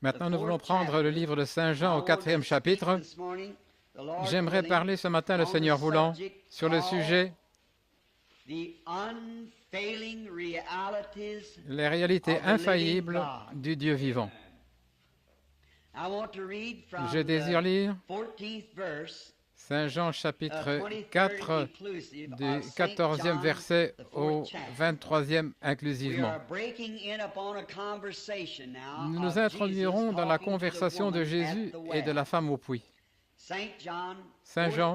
Maintenant, nous voulons prendre le livre de Saint Jean au 4e chapitre. J'aimerais parler ce matin, le Seigneur voulant, sur le sujet les réalités infaillibles du Dieu vivant. Je désire lire Saint Jean chapitre 4 du 14e verset au 23e inclusivement. Nous nous introduirons dans la conversation de Jésus et de la femme au puits. Saint Jean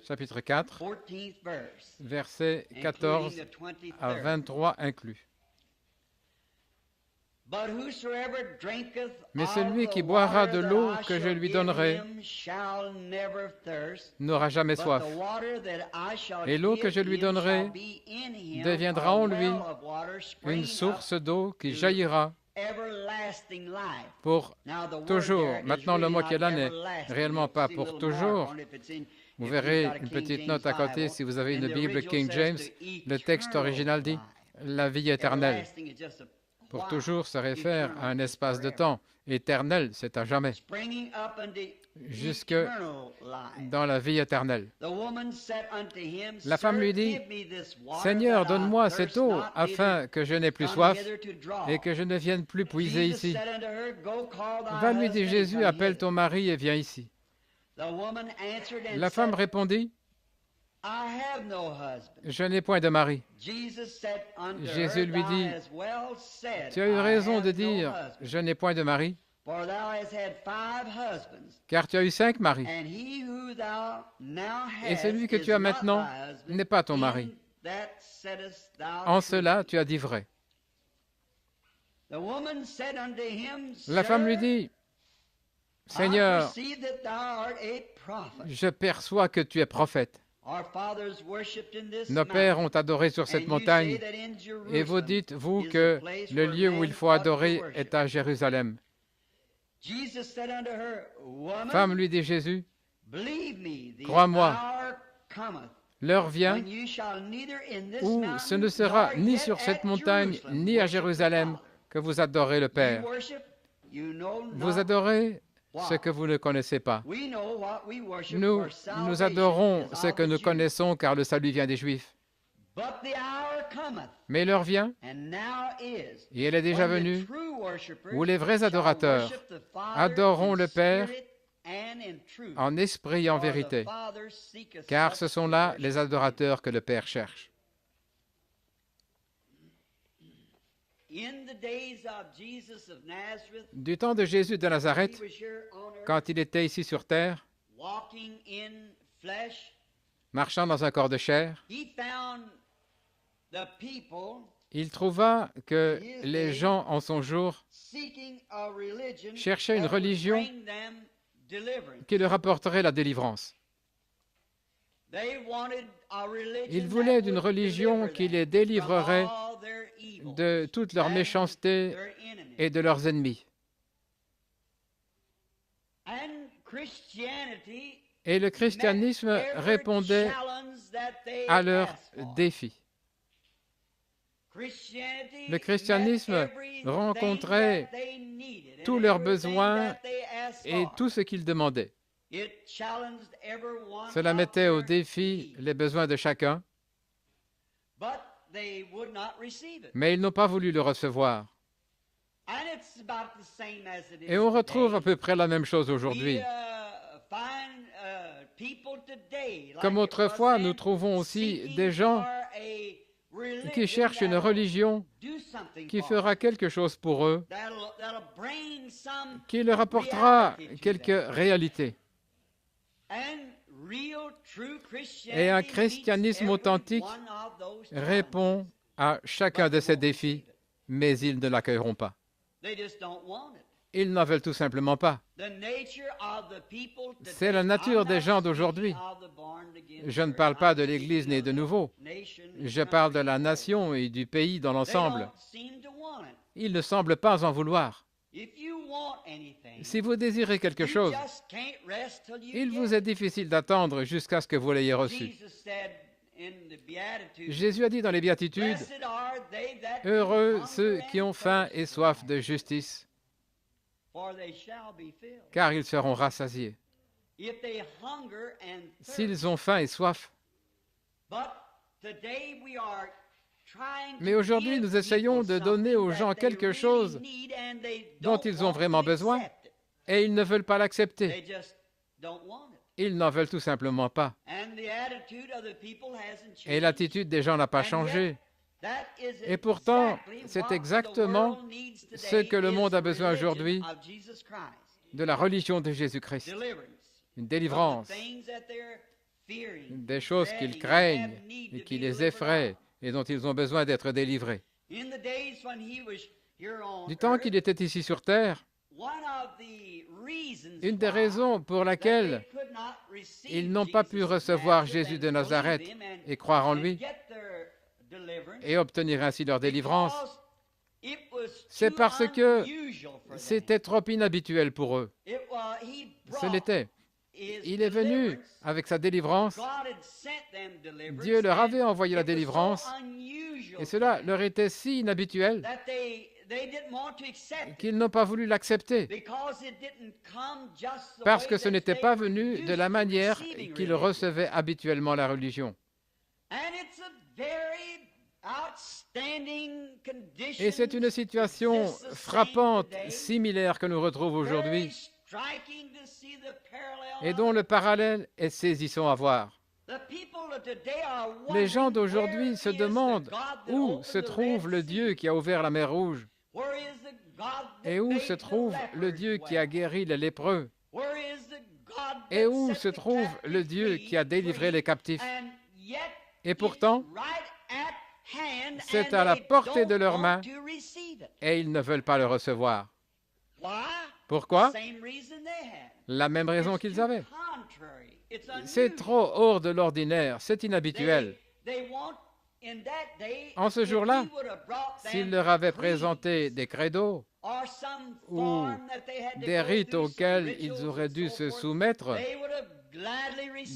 chapitre 4, versets 14 à 23 inclus. Mais celui qui boira de l'eau que je lui donnerai n'aura jamais soif. Et l'eau que je lui donnerai deviendra en lui une source d'eau qui jaillira pour toujours. Maintenant, le mot qui est là n'est réellement pas pour toujours. Vous verrez une petite note à côté si vous avez une Bible King James. Le texte original dit « la vie éternelle ». Pour toujours se réfère à un espace de temps. Éternel, c'est à jamais. Jusque dans la vie éternelle. La femme lui dit, « Seigneur, donne-moi cette eau afin que je n'ai plus soif et que je ne vienne plus puiser ici. » Va, lui dit Jésus, « Appelle ton mari et viens ici. » La femme répondit, « Je n'ai point de mari. » Jésus lui dit, « Tu as eu raison de dire, je n'ai point de mari, car tu as eu 5 maris. Et celui que tu as maintenant n'est pas ton mari. En cela, tu as dit vrai. » La femme lui dit, « Seigneur, je perçois que tu es prophète. Nos pères ont adoré sur cette montagne, et vous dites, vous, que le lieu où il faut adorer est à Jérusalem. » Femme, lui dit Jésus, « Crois-moi, l'heure vient où ce ne sera ni sur cette montagne, ni à Jérusalem que vous adorez le Père. Vous adorez ce que vous ne connaissez pas. Nous adorons ce que nous connaissons, car le salut vient des Juifs. Mais l'heure vient, et elle est déjà venue, où les vrais adorateurs adoreront le Père en esprit et en vérité, car ce sont là les adorateurs que le Père cherche. Du temps de Jésus de Nazareth, quand il était ici sur terre, marchant dans un corps de chair, il trouva que les gens en son jour cherchaient une religion qui leur apporterait la délivrance. Ils voulaient une religion qui les délivrerait de toute leur méchanceté et de leurs ennemis. Et le christianisme répondait à leurs défis. Le christianisme rencontrait tous leurs besoins et tout ce qu'ils demandaient. Cela mettait au défi les besoins de chacun, mais ils n'ont pas voulu le recevoir. Et on retrouve à peu près la même chose aujourd'hui. Comme autrefois, nous trouvons aussi des gens qui cherchent une religion qui fera quelque chose pour eux, qui leur apportera quelques réalités. Et un christianisme authentique répond à chacun de ces défis, mais ils ne l'accueilleront pas. Ils n'en veulent tout simplement pas. C'est la nature des gens d'aujourd'hui. Je ne parle pas de l'Église née de nouveau. Je parle de la nation et du pays dans l'ensemble. Ils ne semblent pas en vouloir. Si vous désirez quelque chose, il vous est difficile d'attendre jusqu'à ce que vous l'ayez reçu. Jésus a dit dans les Béatitudes, « Heureux ceux qui ont faim et soif de justice, car ils seront rassasiés. » S'ils ont faim et soif. Mais aujourd'hui, nous essayons de donner aux gens quelque chose dont ils ont vraiment besoin et ils ne veulent pas l'accepter. Ils n'en veulent tout simplement pas. Et l'attitude des gens n'a pas changé. Et pourtant, c'est exactement ce que le monde a besoin aujourd'hui, de la religion de Jésus-Christ. Une délivrance, des choses qu'ils craignent et qui les effraient et dont ils ont besoin d'être délivrés. Du temps qu'il était ici sur terre, une des raisons pour laquelle ils n'ont pas pu recevoir Jésus de Nazareth et croire en lui et obtenir ainsi leur délivrance, c'est parce que c'était trop inhabituel pour eux. Ce l'était. Il est venu avec sa délivrance. Dieu leur avait envoyé la délivrance et cela leur était si inhabituel qu'ils n'ont pas voulu l'accepter parce que ce n'était pas venu de la manière qu'ils recevaient habituellement la religion. Et c'est une situation frappante, similaire que nous retrouvons aujourd'hui et dont le parallèle est saisissant à voir. Les gens d'aujourd'hui se demandent où se trouve le Dieu qui a ouvert la mer Rouge et où se trouve le Dieu qui a guéri les lépreux et où se trouve le Dieu qui a délivré les captifs. Et pourtant, c'est à la portée de leurs mains et ils ne veulent pas le recevoir. Pourquoi? La même raison qu'ils avaient. C'est trop hors de l'ordinaire, c'est inhabituel. En ce jour-là, s'il leur avait présenté des credos ou des rites auxquels ils auraient dû se soumettre,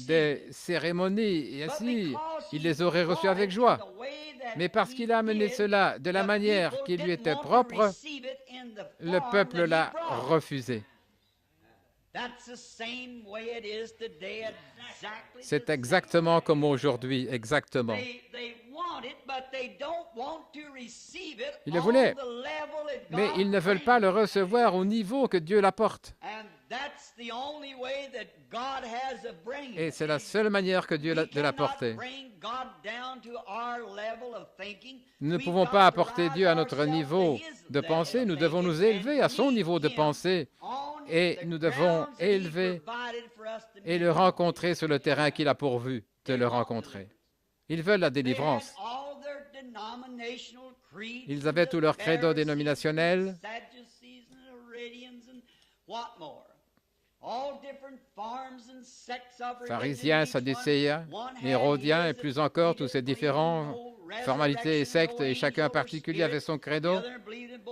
des cérémonies, et ainsi, il les aurait reçus avec joie. Mais parce qu'il a amené cela de la manière qui lui était propre, le peuple l'a refusé. C'est exactement comme aujourd'hui, exactement. Ils le voulaient, mais ils ne veulent pas le recevoir au niveau que Dieu l'apporte. Et c'est la seule manière que Dieu de l'apporter. Nous ne pouvons pas apporter Dieu à notre niveau de pensée, nous devons nous élever à son niveau de pensée. Et nous devons élever et le rencontrer sur le terrain qu'il a pourvu de le rencontrer. Ils veulent la délivrance. Ils avaient tous leurs credos dénominationnels, pharisiens, sadducéens, hérodiens et plus encore tous ces différents formalités et sectes, et chacun en particulier avait son credo.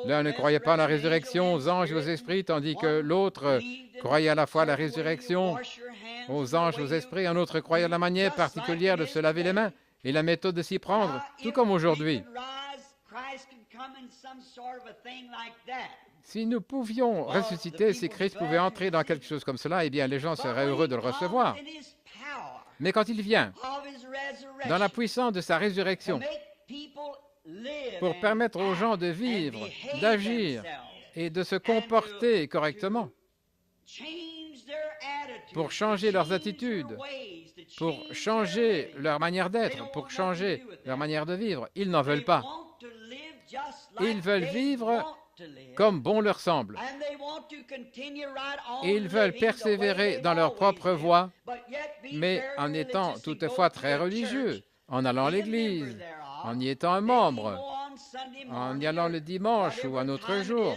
L'un ne croyait pas à la résurrection, aux anges et aux esprits, tandis que l'autre croyait à la fois à la résurrection, aux anges, aux esprits, un autre croyait à la manière particulière de se laver les mains et la méthode de s'y prendre, tout comme aujourd'hui. Si nous pouvions ressusciter, si Christ pouvait entrer dans quelque chose comme cela, eh bien les gens seraient heureux de le recevoir. Mais quand il vient, dans la puissance de sa résurrection, pour permettre aux gens de vivre, d'agir et de se comporter correctement, pour changer leurs attitudes, pour changer leur manière d'être, pour changer leur manière de vivre, ils n'en veulent pas. Ils veulent vivre comme bon leur semble. Et ils veulent persévérer dans leur propre voie, mais en étant toutefois très religieux, en allant à l'église, en y étant un membre, en y allant le dimanche ou un autre jour,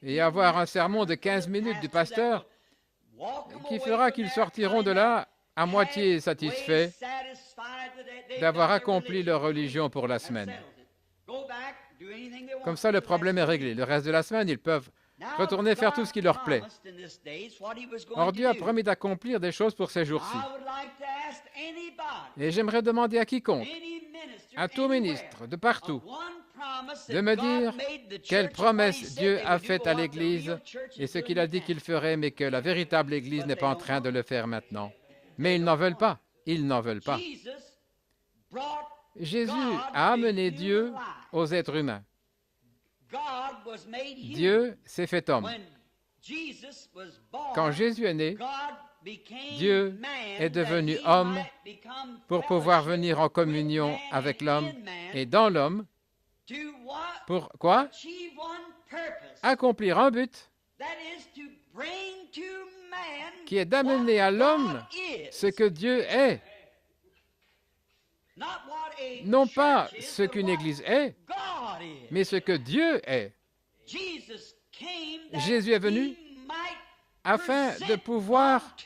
et avoir un sermon de 15 minutes du pasteur qui fera qu'ils sortiront de là à moitié satisfaits d'avoir accompli leur religion pour la semaine. Comme ça, le problème est réglé. Le reste de la semaine, ils peuvent retourner faire tout ce qui leur plaît. Or, Dieu a promis d'accomplir des choses pour ces jours-ci. Et j'aimerais demander à quiconque, à tout ministre, de partout, de me dire quelle promesse Dieu a faite à l'Église et ce qu'il a dit qu'il ferait, mais que la véritable Église n'est pas en train de le faire maintenant. Mais ils n'en veulent pas. Ils n'en veulent pas. Jésus a amené Dieu aux êtres humains. Dieu s'est fait homme. Quand Jésus est né, Dieu est devenu homme pour pouvoir venir en communion avec l'homme et dans l'homme. Pour quoi? Accomplir un but qui est d'amener à l'homme ce que Dieu est. Non pas ce qu'une Église est, mais ce que Dieu est. Jésus est venu afin de pouvoir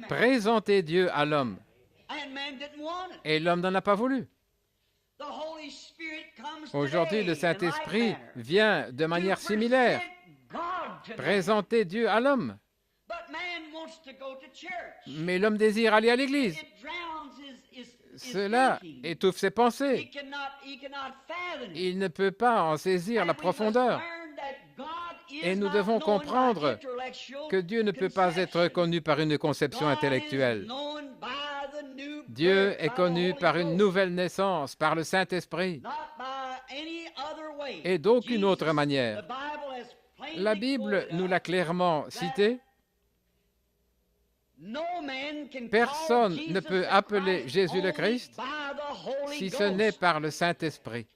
présenter Dieu à l'homme. Et l'homme n'en a pas voulu. Aujourd'hui, le Saint-Esprit vient de manière similaire présenter Dieu à l'homme. Mais l'homme désire aller à l'Église. Cela étouffe ses pensées. Il ne peut pas en saisir la profondeur. Et nous devons comprendre que Dieu ne peut pas être connu par une conception intellectuelle. Dieu est connu par une nouvelle naissance, par le Saint-Esprit, et d'aucune autre manière. La Bible nous l'a clairement cité. Personne ne peut appeler Jésus le Christ si ce n'est par le Saint-Esprit.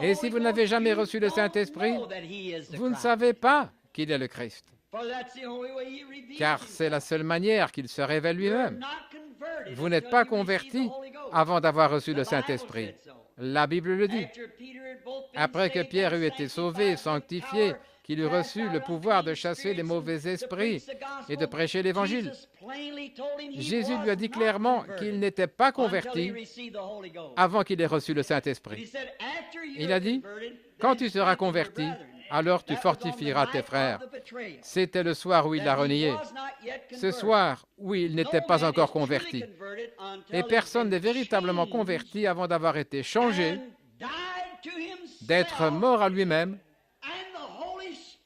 Et si vous n'avez jamais reçu le Saint-Esprit, vous ne savez pas qu'il est le Christ, car c'est la seule manière qu'il se révèle lui-même. Vous n'êtes pas converti avant d'avoir reçu le Saint-Esprit. La Bible le dit. Après que Pierre eut été sauvé, sanctifié, qu'il eut reçu le pouvoir de chasser les mauvais esprits et de prêcher l'Évangile, Jésus lui a dit clairement qu'il n'était pas converti avant qu'il ait reçu le Saint-Esprit. Il a dit, quand tu seras converti, alors tu fortifieras tes frères. C'était le soir où il l'a renié. Ce soir où il n'était pas encore converti. Et personne n'est véritablement converti avant d'avoir été changé, d'être mort à lui-même,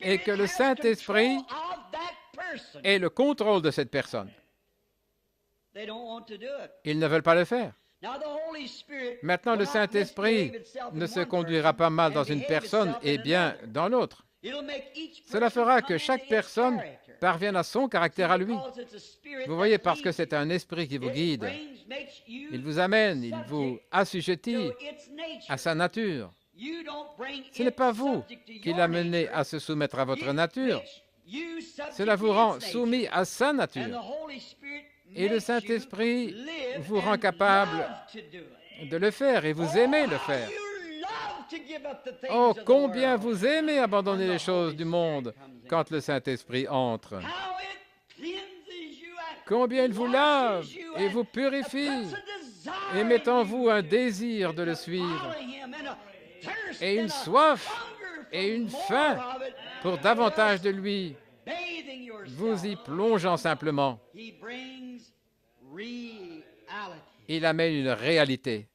et que le Saint-Esprit ait le contrôle de cette personne. Ils ne veulent pas le faire. Maintenant, le Saint-Esprit ne se conduira pas mal dans une personne et bien dans l'autre. Cela fera que chaque personne parvienne à son caractère à lui. Vous voyez, parce que c'est un esprit qui vous guide. Il vous amène, il vous assujettit à sa nature. Ce n'est pas vous qui l'amenez à se soumettre à votre nature. Cela vous rend soumis à sa nature. Et le Saint-Esprit vous rend capable de le faire et vous aimez le faire. Oh, combien vous aimez abandonner les choses du monde quand le Saint-Esprit entre. Combien il vous lave et vous purifie et met en vous un désir de le suivre et une soif et une faim pour davantage de lui, vous y plongeant simplement. Il amène une réalité.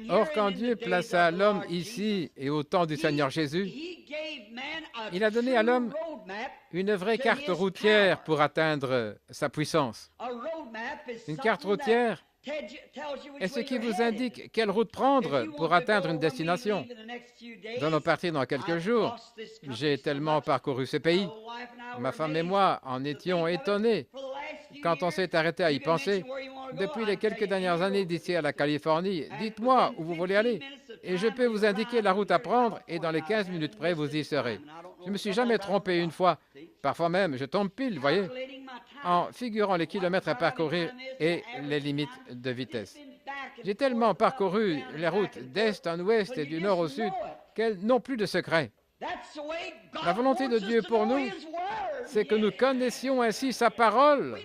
Or, quand Dieu plaça l'homme ici et au temps du Seigneur Jésus, il a donné à l'homme une vraie carte routière pour atteindre sa puissance. Une carte routière est ce qui vous indique quelle route prendre pour atteindre une destination. Nous allons partir dans quelques jours. J'ai tellement parcouru ce pays. Ma femme et moi en étions étonnés quand on s'est arrêté à y penser. Depuis les quelques dernières années d'ici à la Californie, dites-moi où vous voulez aller et je peux vous indiquer la route à prendre et dans les 15 minutes près, vous y serez. Je ne me suis jamais trompé une fois. Parfois même, je tombe pile, voyez, en figurant les kilomètres à parcourir et les limites de vitesse. J'ai tellement parcouru les routes d'est en ouest et du nord au sud qu'elles n'ont plus de secret. La volonté de Dieu pour nous, c'est que nous connaissions ainsi sa parole.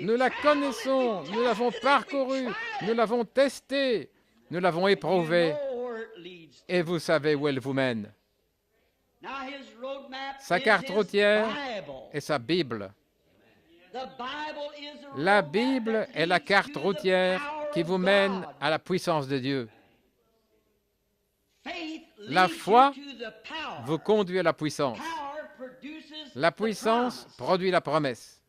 Nous la connaissons, nous l'avons parcourue, nous l'avons testée, nous l'avons éprouvée. et vous savez où elle vous mène. Sa carte routière est sa Bible. La Bible est la carte routière qui vous mène à la puissance de Dieu. La foi vous conduit à la puissance. La puissance produit la promesse.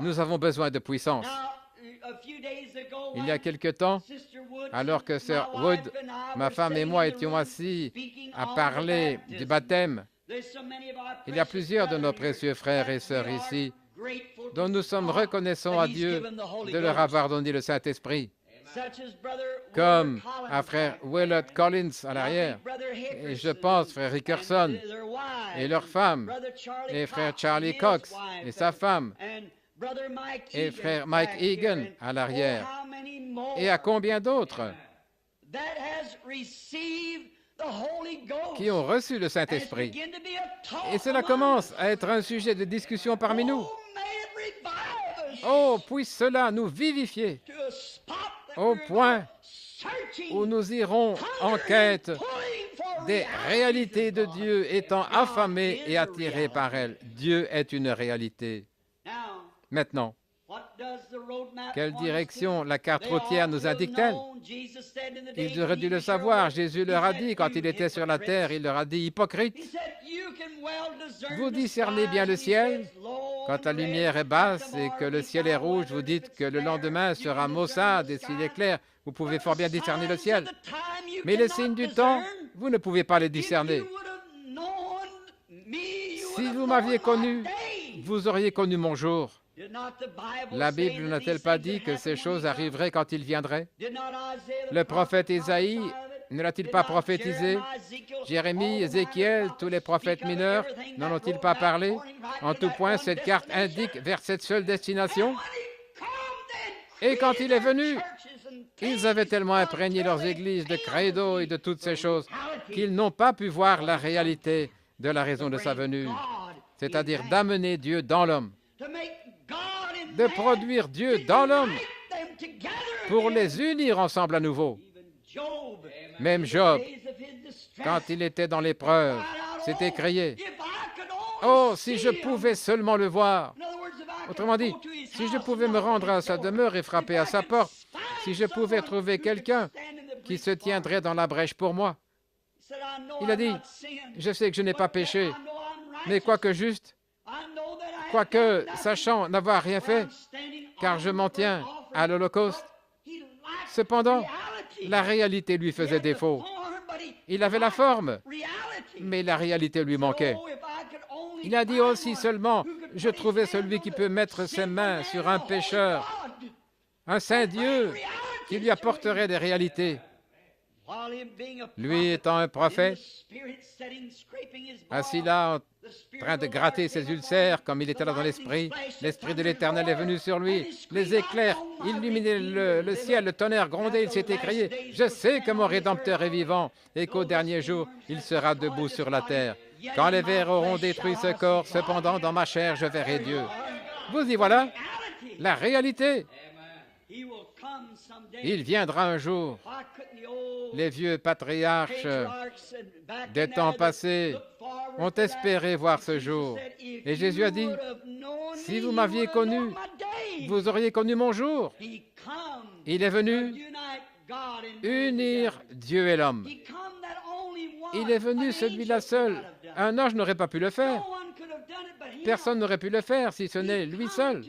Nous avons besoin de puissance. Il y a quelque temps, alors que Sœur Wood, ma femme et moi étions assis à parler du baptême, il y a plusieurs de nos précieux frères et sœurs ici dont nous sommes reconnaissants à Dieu de leur avoir donné le Saint-Esprit, comme à frère Willard Collins à l'arrière, et je pense frère Rickerson et leurs femmes, et frère Charlie Cox et sa femme, et frère Mike Egan à l'arrière, et à combien d'autres qui ont reçu le Saint-Esprit. Et cela commence à être un sujet de discussion parmi nous. Oh, puisse cela nous vivifier au point où nous irons en quête des réalités de Dieu, étant affamés et attirés par elles. Dieu est une réalité. Maintenant, quelle direction la carte routière nous indique-t-elle? Ils auraient dû le savoir. Jésus leur a dit, quand il était sur la terre, il leur a dit, hypocrite, vous discernez bien le ciel. Quand la lumière est basse et que le ciel est rouge, vous dites que le lendemain sera maussade, et s'il est clair, vous pouvez fort bien discerner le ciel. Mais les signes du temps, vous ne pouvez pas les discerner. Si vous m'aviez connu, vous auriez connu mon jour. La Bible n'a-t-elle pas dit que ces choses arriveraient quand il viendrait? Le prophète Ésaïe ne l'a-t-il pas prophétisé? Jérémie, Ézéchiel, tous les prophètes mineurs n'en ont-ils pas parlé? En tout point, cette carte indique vers cette seule destination. Et quand il est venu, ils avaient tellement imprégné leurs églises de credo et de toutes ces choses qu'ils n'ont pas pu voir la réalité de la raison de sa venue, c'est-à-dire d'amener Dieu dans l'homme, de produire Dieu dans l'homme pour les unir ensemble à nouveau. Même Job, quand il était dans l'épreuve, s'est écrié « Oh, si je pouvais seulement le voir !» Autrement dit, si je pouvais me rendre à sa demeure et frapper à sa porte, si je pouvais trouver quelqu'un qui se tiendrait dans la brèche pour moi. Il a dit « Je sais que je n'ai pas péché, mais quoique juste, quoique sachant n'avoir rien fait, car je m'en tiens à l'Holocauste. » Cependant, la réalité lui faisait défaut. Il avait la forme, mais la réalité lui manquait. Il a dit aussi seulement, je trouvais celui qui peut mettre ses mains sur un pécheur, un saint Dieu qui lui apporterait des réalités. Lui étant un prophète, assis là en train de gratter ses ulcères comme il était là dans l'esprit, l'Esprit de l'Éternel est venu sur lui, les éclairs illuminaient le ciel, le tonnerre grondait, il s'est écrié « Je sais que mon Rédempteur est vivant et qu'au dernier jour, il sera debout sur la terre. Quand les vers auront détruit ce corps, cependant, dans ma chair, je verrai Dieu. » Vous y voilà, la réalité. Il viendra un jour. Les vieux patriarches des temps passés ont espéré voir ce jour. Et Jésus a dit, si vous m'aviez connu, vous auriez connu mon jour. Il est venu unir Dieu et l'homme. Il est venu celui-là seul. Un ange n'aurait pas pu le faire. Personne n'aurait pu le faire si ce n'est lui seul.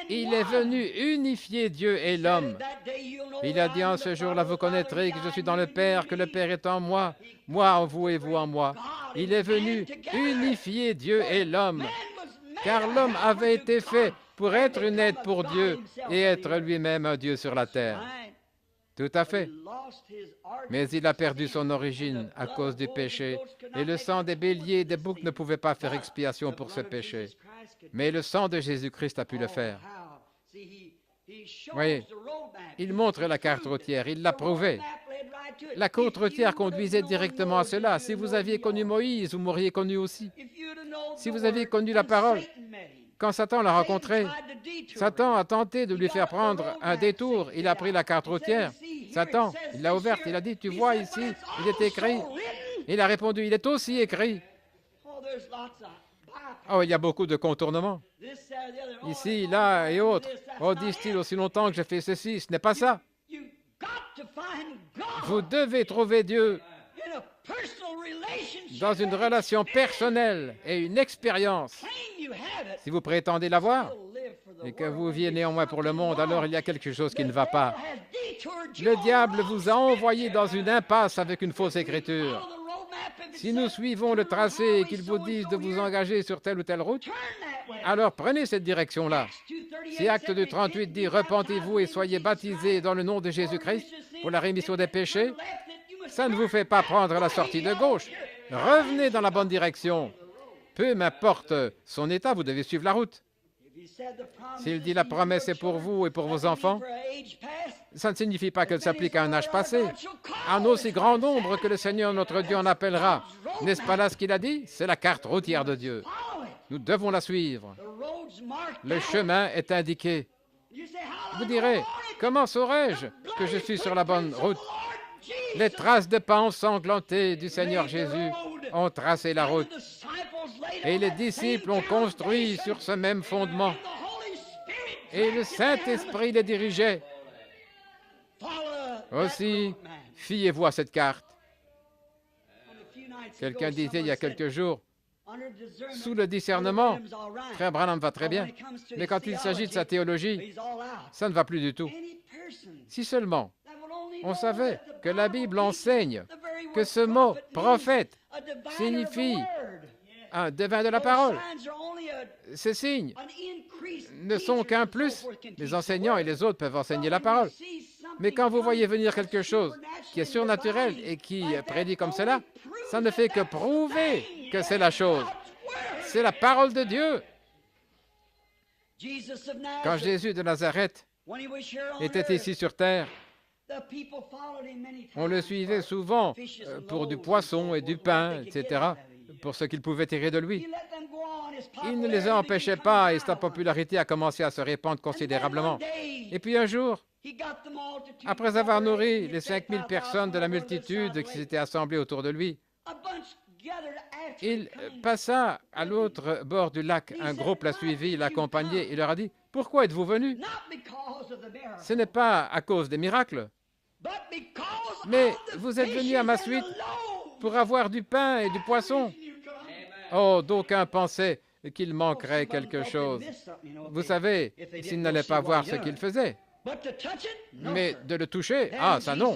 Il est venu unifier Dieu et l'homme. Il a dit en ce jour-là, vous connaîtrez que je suis dans le Père, que le Père est en moi, moi en vous et vous en moi. Il est venu unifier Dieu et l'homme, car l'homme avait été fait pour être une aide pour Dieu et être lui-même un Dieu sur la terre. Tout à fait. Mais il a perdu son origine à cause du péché, et le sang des béliers et des boucs ne pouvait pas faire expiation pour ce péché. Mais le sang de Jésus-Christ a pu le faire. Voyez, il montre la carte routière, il l'a prouvé. La carte routière conduisait directement à cela. Si vous aviez connu Moïse, vous m'auriez connu aussi. Si vous aviez connu la parole, Quand Satan l'a rencontré, Satan a tenté de lui faire prendre un détour. Il a pris la carte routière. Satan, il l'a ouverte. Il a dit, tu vois ici, il est écrit. Il a répondu, il est aussi écrit. Oh, il y a beaucoup de contournements. Ici, là et autres. Oh, disent-ils, aussi longtemps que je fais ceci, ce n'est pas ça. Vous devez trouver Dieu dans une relation personnelle et une expérience. Si vous prétendez l'avoir et que vous viviez néanmoins pour le monde, alors il y a quelque chose qui ne va pas. Le diable vous a envoyé dans une impasse avec une fausse écriture. Si nous suivons le tracé et qu'ils vous disent de vous engager sur telle ou telle route, alors prenez cette direction-là. Si Acte 2:38 dit « Repentez-vous et soyez baptisés dans le nom de Jésus-Christ pour la rémission des péchés », ça ne vous fait pas prendre la sortie de gauche. Revenez dans la bonne direction. Peu m'importe son état, vous devez suivre la route. S'il dit la promesse est pour vous et pour vos enfants, ça ne signifie pas qu'elle s'applique à un âge passé. En aussi grand nombre que le Seigneur notre Dieu en appellera. N'est-ce pas là ce qu'il a dit? C'est la carte routière de Dieu. Nous devons la suivre. Le chemin est indiqué. Vous direz, comment saurais-je que je suis sur la bonne route? Les traces de pas ensanglantées du Seigneur Jésus ont tracé la route. Et les disciples ont construit sur ce même fondement. Et le Saint-Esprit les dirigeait. Aussi, fiez-vous à cette carte. Quelqu'un disait il y a quelques jours, sous le discernement, Frère Branham va très bien, mais quand il s'agit de sa théologie, ça ne va plus du tout. Si seulement on savait que la Bible enseigne que ce mot « prophète » signifie un devin de la parole. Ces signes ne sont qu'un plus. Les enseignants et les autres peuvent enseigner la parole. Mais quand vous voyez venir quelque chose qui est surnaturel et qui prédit comme cela, ça ne fait que prouver que c'est la chose. C'est la parole de Dieu. Quand Jésus de Nazareth était ici sur terre, on le suivait souvent pour du poisson et du pain, etc., pour ce qu'il pouvait tirer de lui. Il ne les empêchait pas et sa popularité a commencé à se répandre considérablement. Et puis un jour, après avoir nourri les 5000 personnes de la multitude qui s'étaient assemblées autour de lui, il passa à l'autre bord du lac. Un groupe l'a suivi, l'accompagnait et leur a dit « Pourquoi êtes-vous venus? Ce n'est pas à cause des miracles, mais vous êtes venus à ma suite pour avoir du pain et du poisson. » Oh, d'aucuns pensaient qu'il manquerait quelque chose. Vous savez, s'ils n'allaient pas voir ce qu'il faisait. Mais de le toucher, ah, ça non.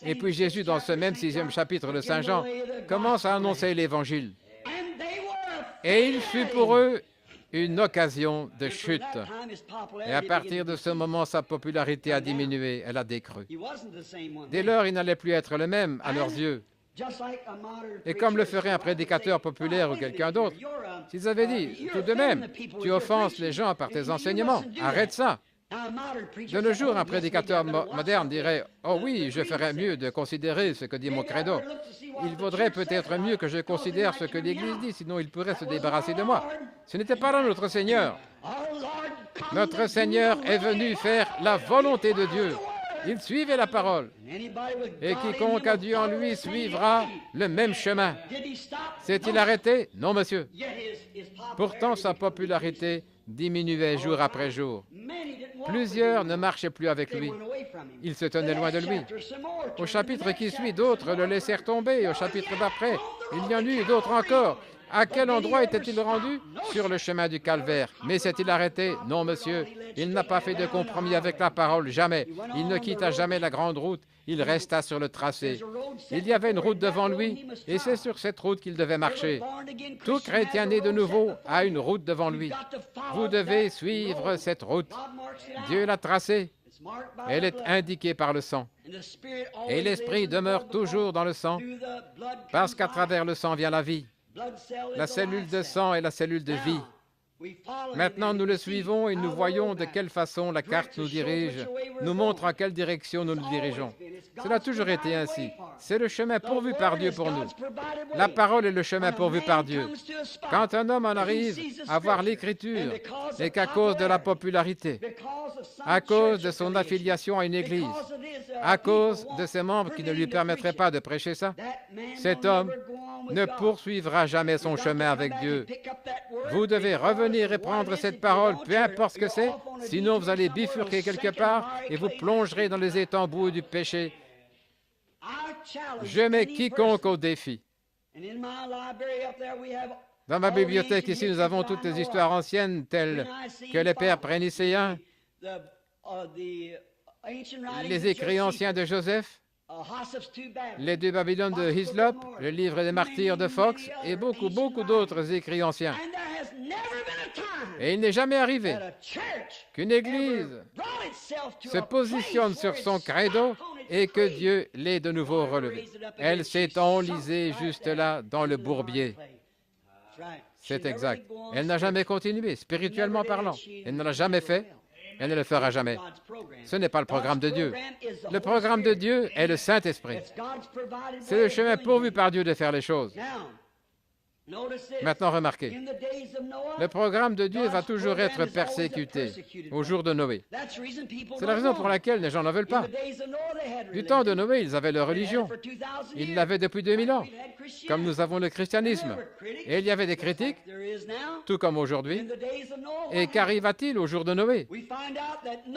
Et puis Jésus, dans ce même 6e chapitre de Saint Jean, commence à annoncer l'Évangile. Et il fut pour eux une occasion de chute. Et à partir de ce moment, sa popularité a diminué, elle a décru. Dès lors, il n'allait plus être le même à leurs yeux. Et comme le ferait un prédicateur populaire ou quelqu'un d'autre, s'ils avaient dit, tout de même, tu offenses les gens par tes enseignements, arrête ça. De nos jours, un prédicateur moderne dirait « Oh oui, je ferais mieux de considérer ce que dit mon credo. Il vaudrait peut-être mieux que je considère ce que l'Église dit, sinon il pourrait se débarrasser de moi. » Ce n'était pas là notre Seigneur. Notre Seigneur est venu faire la volonté de Dieu. Il suivait la parole. Et quiconque a Dieu en lui suivra le même chemin. S'est-il arrêté? Non, monsieur. Pourtant, sa popularité diminuait jour après jour. Plusieurs ne marchaient plus avec lui. Ils se tenaient loin de lui. Au chapitre qui suit, d'autres le laissèrent tomber. Au chapitre d'après, il y en eut d'autres encore. À quel endroit était-il rendu? Sur le chemin du calvaire. Mais s'est-il arrêté? Non, monsieur. Il n'a pas fait de compromis avec la parole, jamais. Il ne quitta jamais la grande route. Il resta sur le tracé. Il y avait une route devant lui, et c'est sur cette route qu'il devait marcher. Tout chrétien né de nouveau a une route devant lui. Vous devez suivre cette route. Dieu l'a tracée. Elle est indiquée par le sang. Et l'Esprit demeure toujours dans le sang, parce qu'à travers le sang vient la vie. La cellule de sang est la cellule de vie. Maintenant, nous le suivons et nous voyons de quelle façon la carte nous dirige, nous montre en quelle direction nous nous dirigeons. Cela a toujours été ainsi. C'est le chemin pourvu par Dieu pour nous. La parole est le chemin pourvu par Dieu. Quand un homme en arrive à voir l'Écriture, et qu'à cause de la popularité, à cause de son affiliation à une église, à cause de ses membres qui ne lui permettraient pas de prêcher ça, cet homme ne poursuivra jamais son chemin avec Dieu. Vous devez revenir et prendre cette parole, peu importe ce que c'est, sinon vous allez bifurquer quelque part et vous plongerez dans les étambouts du péché. Je mets quiconque au défi. Dans ma bibliothèque ici, nous avons toutes les histoires anciennes telles que les pères prénicéens, les écrits anciens de Joseph, les deux Babylones de Hislop, le livre des martyrs de Fox et beaucoup d'autres écrits anciens. Et il n'est jamais arrivé qu'une église se positionne sur son credo et que Dieu l'ait de nouveau relevé. Elle s'est enlisée juste là dans le bourbier. C'est exact. Elle n'a jamais continué, spirituellement parlant. Elle ne l'a jamais fait. Elle ne le fera jamais. Ce n'est pas le programme de Dieu. Le programme de Dieu est le Saint-Esprit. C'est le chemin pourvu par Dieu de faire les choses. Maintenant, remarquez, le programme de Dieu va toujours être persécuté au jour de Noé. C'est la raison pour laquelle les gens n'en veulent pas. Du temps de Noé, ils avaient leur religion. Ils l'avaient depuis 2000 ans, comme nous avons le christianisme. Et il y avait des critiques, tout comme aujourd'hui. Et qu'arriva-t-il au jour de Noé?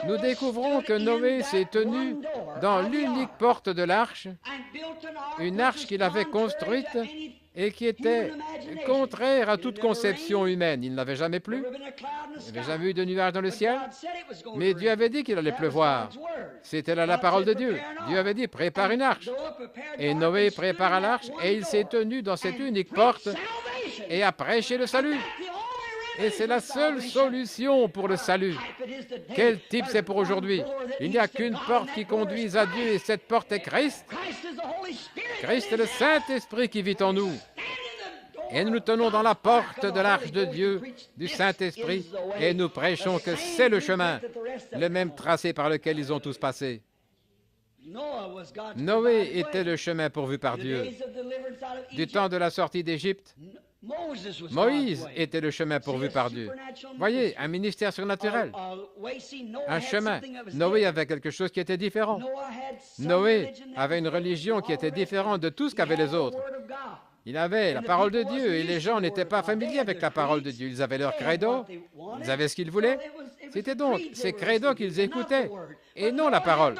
Nous découvrons que Noé s'est tenu dans l'unique porte de l'arche, une arche qu'il avait construite et qui était contraire à toute conception humaine. Il n'avait jamais plu, il n'avait jamais eu de nuages dans le ciel, mais Dieu avait dit qu'il allait pleuvoir. C'était là la parole de Dieu. Dieu avait dit, prépare une arche. Et Noé prépara l'arche, et il s'est tenu dans cette unique porte et a prêché le salut. Et c'est la seule solution pour le salut. Quel type c'est pour aujourd'hui? Il n'y a qu'une porte qui conduise à Dieu et cette porte est Christ. Christ est le Saint-Esprit qui vit en nous. Et nous nous tenons dans la porte de l'arche de Dieu, du Saint-Esprit, et nous prêchons que c'est le chemin, le même tracé par lequel ils ont tous passé. Noé était le chemin pourvu par Dieu. Du temps de la sortie d'Égypte, Moïse était le chemin pourvu par Dieu. Voyez, un ministère surnaturel, un chemin. Noé avait quelque chose qui était différent. Noé avait une religion qui était différente de tout ce qu'avaient les autres. Il avait la parole de Dieu et les gens n'étaient pas familiers avec la parole de Dieu. Ils avaient leur credo, ils avaient ce qu'ils voulaient. C'était donc ces credos qu'ils écoutaient et non la parole.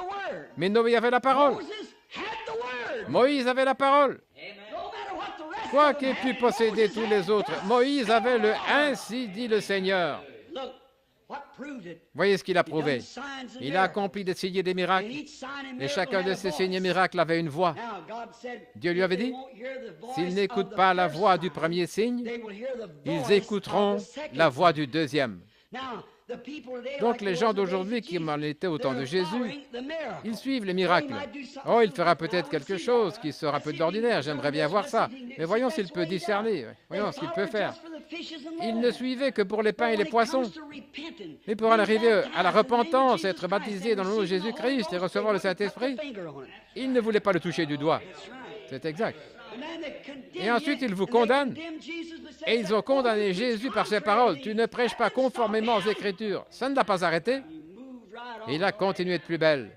Mais Noé avait la parole. Moïse avait la parole. Quoi qu'aient pu posséder tous les autres, Moïse avait le « Ainsi dit le Seigneur ». Voyez ce qu'il a prouvé. Il a accompli des signes et des miracles, et chacun de ces signes et miracles avait une voix. Dieu lui avait dit, s'ils n'écoutent pas la voix du premier signe, ils écouteront la voix du deuxième. Donc les gens d'aujourd'hui qui m'en étaient au temps de Jésus, ils suivent les miracles. Oh, il fera peut-être quelque chose qui sera un peu de l'ordinaire, j'aimerais bien voir ça. Mais voyons s'il peut discerner, voyons ce qu'il peut faire. Il ne suivait que pour les pains et les poissons. Mais pour en arriver à la repentance, être baptisé dans le nom de Jésus-Christ et recevoir le Saint-Esprit, il ne voulait pas le toucher du doigt. C'est exact. Et ensuite, ils vous condamnent. Et ils ont condamné Jésus par ses paroles. Tu ne prêches pas conformément aux Écritures. Ça ne l'a pas arrêté. Et il a continué de plus belle.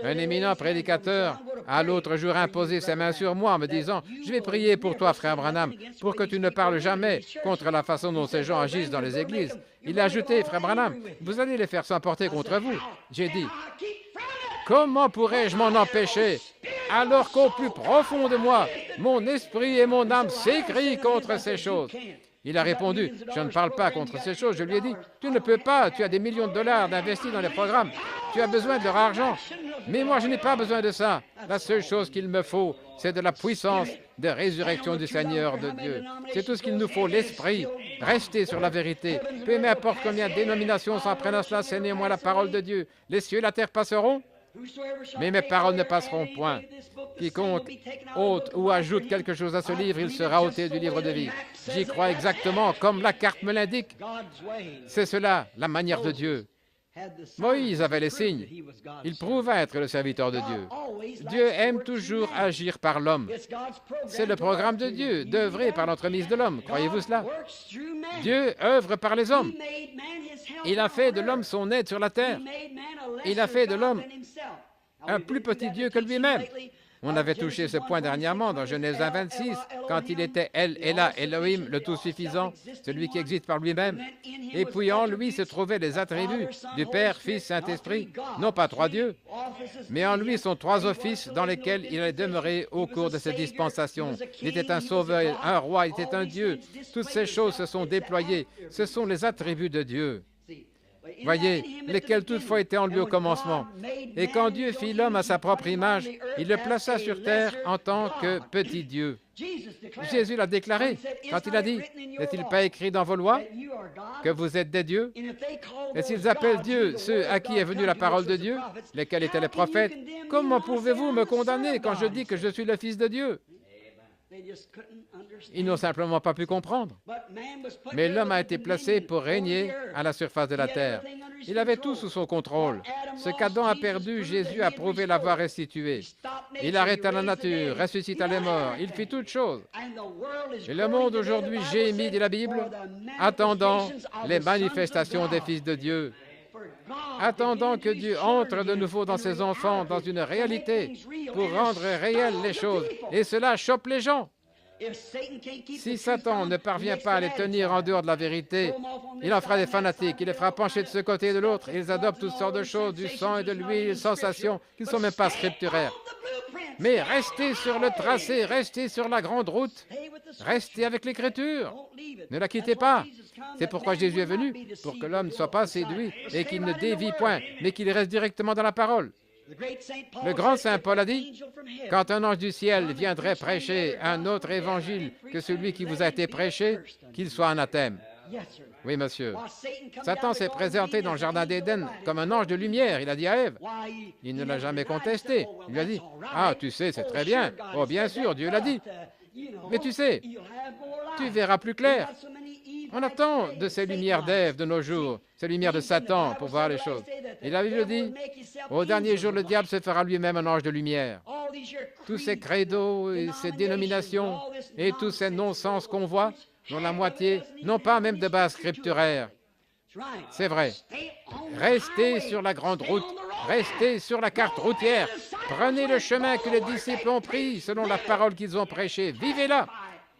Un éminent prédicateur a l'autre jour imposé ses mains sur moi en me disant « Je vais prier pour toi, frère Branham, pour que tu ne parles jamais contre la façon dont ces gens agissent dans les églises. » Il a ajouté « Frère Branham, vous allez les faire s'emporter contre vous. » J'ai dit « Comment pourrais-je m'en empêcher alors qu'au plus profond de moi, mon esprit et mon âme s'écrient contre ces choses. » Il a répondu, « Je ne parle pas contre ces choses. » Je lui ai dit, « Tu ne peux pas, tu as des millions de dollars d'investis dans les programmes. Tu as besoin de leur argent. Mais moi, je n'ai pas besoin de ça. La seule chose qu'il me faut, c'est de la puissance de résurrection du Seigneur de Dieu. C'est tout ce qu'il nous faut, l'esprit. Rester sur la vérité. Peu m'importe combien de dénominations s'en prennent à cela, c'est néanmoins la parole de Dieu. Les cieux et la terre passeront, mais mes paroles ne passeront point. Quiconque ôte ou ajoute quelque chose à ce livre, il sera ôté du livre de vie. J'y crois exactement comme la carte me l'indique. C'est cela, la manière de Dieu. Moïse avait les signes. Il prouva être le serviteur de Dieu. Dieu aime toujours agir par l'homme. C'est le programme de Dieu, d'œuvrer par l'entremise de l'homme. Croyez-vous cela? Dieu œuvre par les hommes. Il a fait de l'homme son aide sur la terre. Il a fait de l'homme un plus petit Dieu que lui-même. On avait touché ce point dernièrement dans Genèse 1, 26, quand il était El Elah, Elohim, le tout-suffisant, celui qui existe par lui-même. Et puis en lui se trouvaient les attributs du Père, Fils, Saint-Esprit, non pas trois dieux, mais en lui sont trois offices dans lesquels il allait demeurer au cours de cette dispensation. Il était un sauveur, un roi, il était un Dieu. Toutes ces choses se sont déployées. Ce sont les attributs de Dieu. Voyez, lesquels toutefois étaient en lui au commencement. Et quand Dieu fit l'homme à sa propre image, il le plaça sur terre en tant que petit Dieu. Jésus l'a déclaré quand il a dit, « N'est-il pas écrit dans vos lois que vous êtes des dieux? Et s'ils appellent Dieu ceux à qui est venue la parole de Dieu, lesquels étaient les prophètes, comment pouvez-vous me condamner quand je dis que je suis le Fils de Dieu? » Ils n'ont simplement pas pu comprendre. Mais l'homme a été placé pour régner à la surface de la terre. Il avait tout sous son contrôle. Ce qu'Adam a perdu, Jésus a prouvé l'avoir restitué. Il arrêta la nature, ressuscita les morts, il fit toutes choses. Et le monde aujourd'hui gémit, dit la Bible, attendant les manifestations des fils de Dieu. Attendant que Dieu entre de nouveau dans ses enfants, dans une réalité, pour rendre réelles les choses. Et cela choque les gens. Si Satan ne parvient pas à les tenir en dehors de la vérité, il en fera des fanatiques, il les fera pencher de ce côté et de l'autre. Ils adoptent toutes sortes de choses, du sang et de l'huile, des sensations qui ne sont même pas scripturaires. Mais restez sur le tracé, restez sur la grande route, restez avec l'Écriture. Ne la quittez pas. C'est pourquoi Jésus est venu, pour que l'homme ne soit pas séduit et qu'il ne dévie point, mais qu'il reste directement dans la parole. Le grand Saint Paul a dit, « Quand un ange du ciel viendrait prêcher un autre évangile que celui qui vous a été prêché, qu'il soit anathème. » Oui, monsieur. Satan s'est présenté dans le jardin d'Éden comme un ange de lumière. Il a dit à Ève, il ne l'a jamais contesté. Il lui a dit, « Ah, tu sais, c'est très bien. Oh, bien sûr, Dieu l'a dit. Mais tu sais, tu verras plus clair. » On attend de ces lumières d'Ève de nos jours, ces lumières de Satan pour voir les choses. Et la Bible dit, au dernier jour, le diable se fera lui-même un ange de lumière. Tous ces credos et ces dénominations et tous ces non-sens qu'on voit, dont la moitié n'ont pas même de base scripturaire. C'est vrai. Restez sur la grande route, restez sur la carte routière, prenez le chemin que les disciples ont pris selon la parole qu'ils ont prêchée. Vivez-la,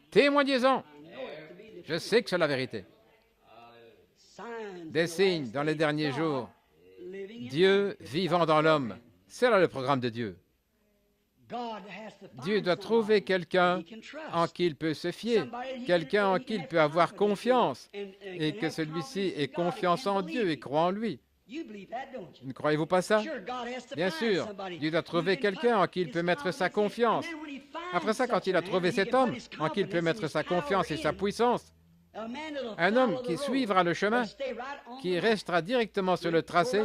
témoignez-en. Je sais que c'est la vérité. Des signes dans les derniers jours. Dieu vivant dans l'homme. C'est là le programme de Dieu. Dieu doit trouver quelqu'un en qui il peut se fier, quelqu'un en qui il peut avoir confiance, et que celui-ci ait confiance en Dieu et croit en lui. Ne croyez-vous pas ça? Bien sûr, Dieu doit trouver quelqu'un en qui il peut mettre sa confiance. Après ça, quand il a trouvé cet homme en qui il peut mettre sa confiance et sa puissance, un homme qui suivra le chemin, qui restera directement sur le tracé,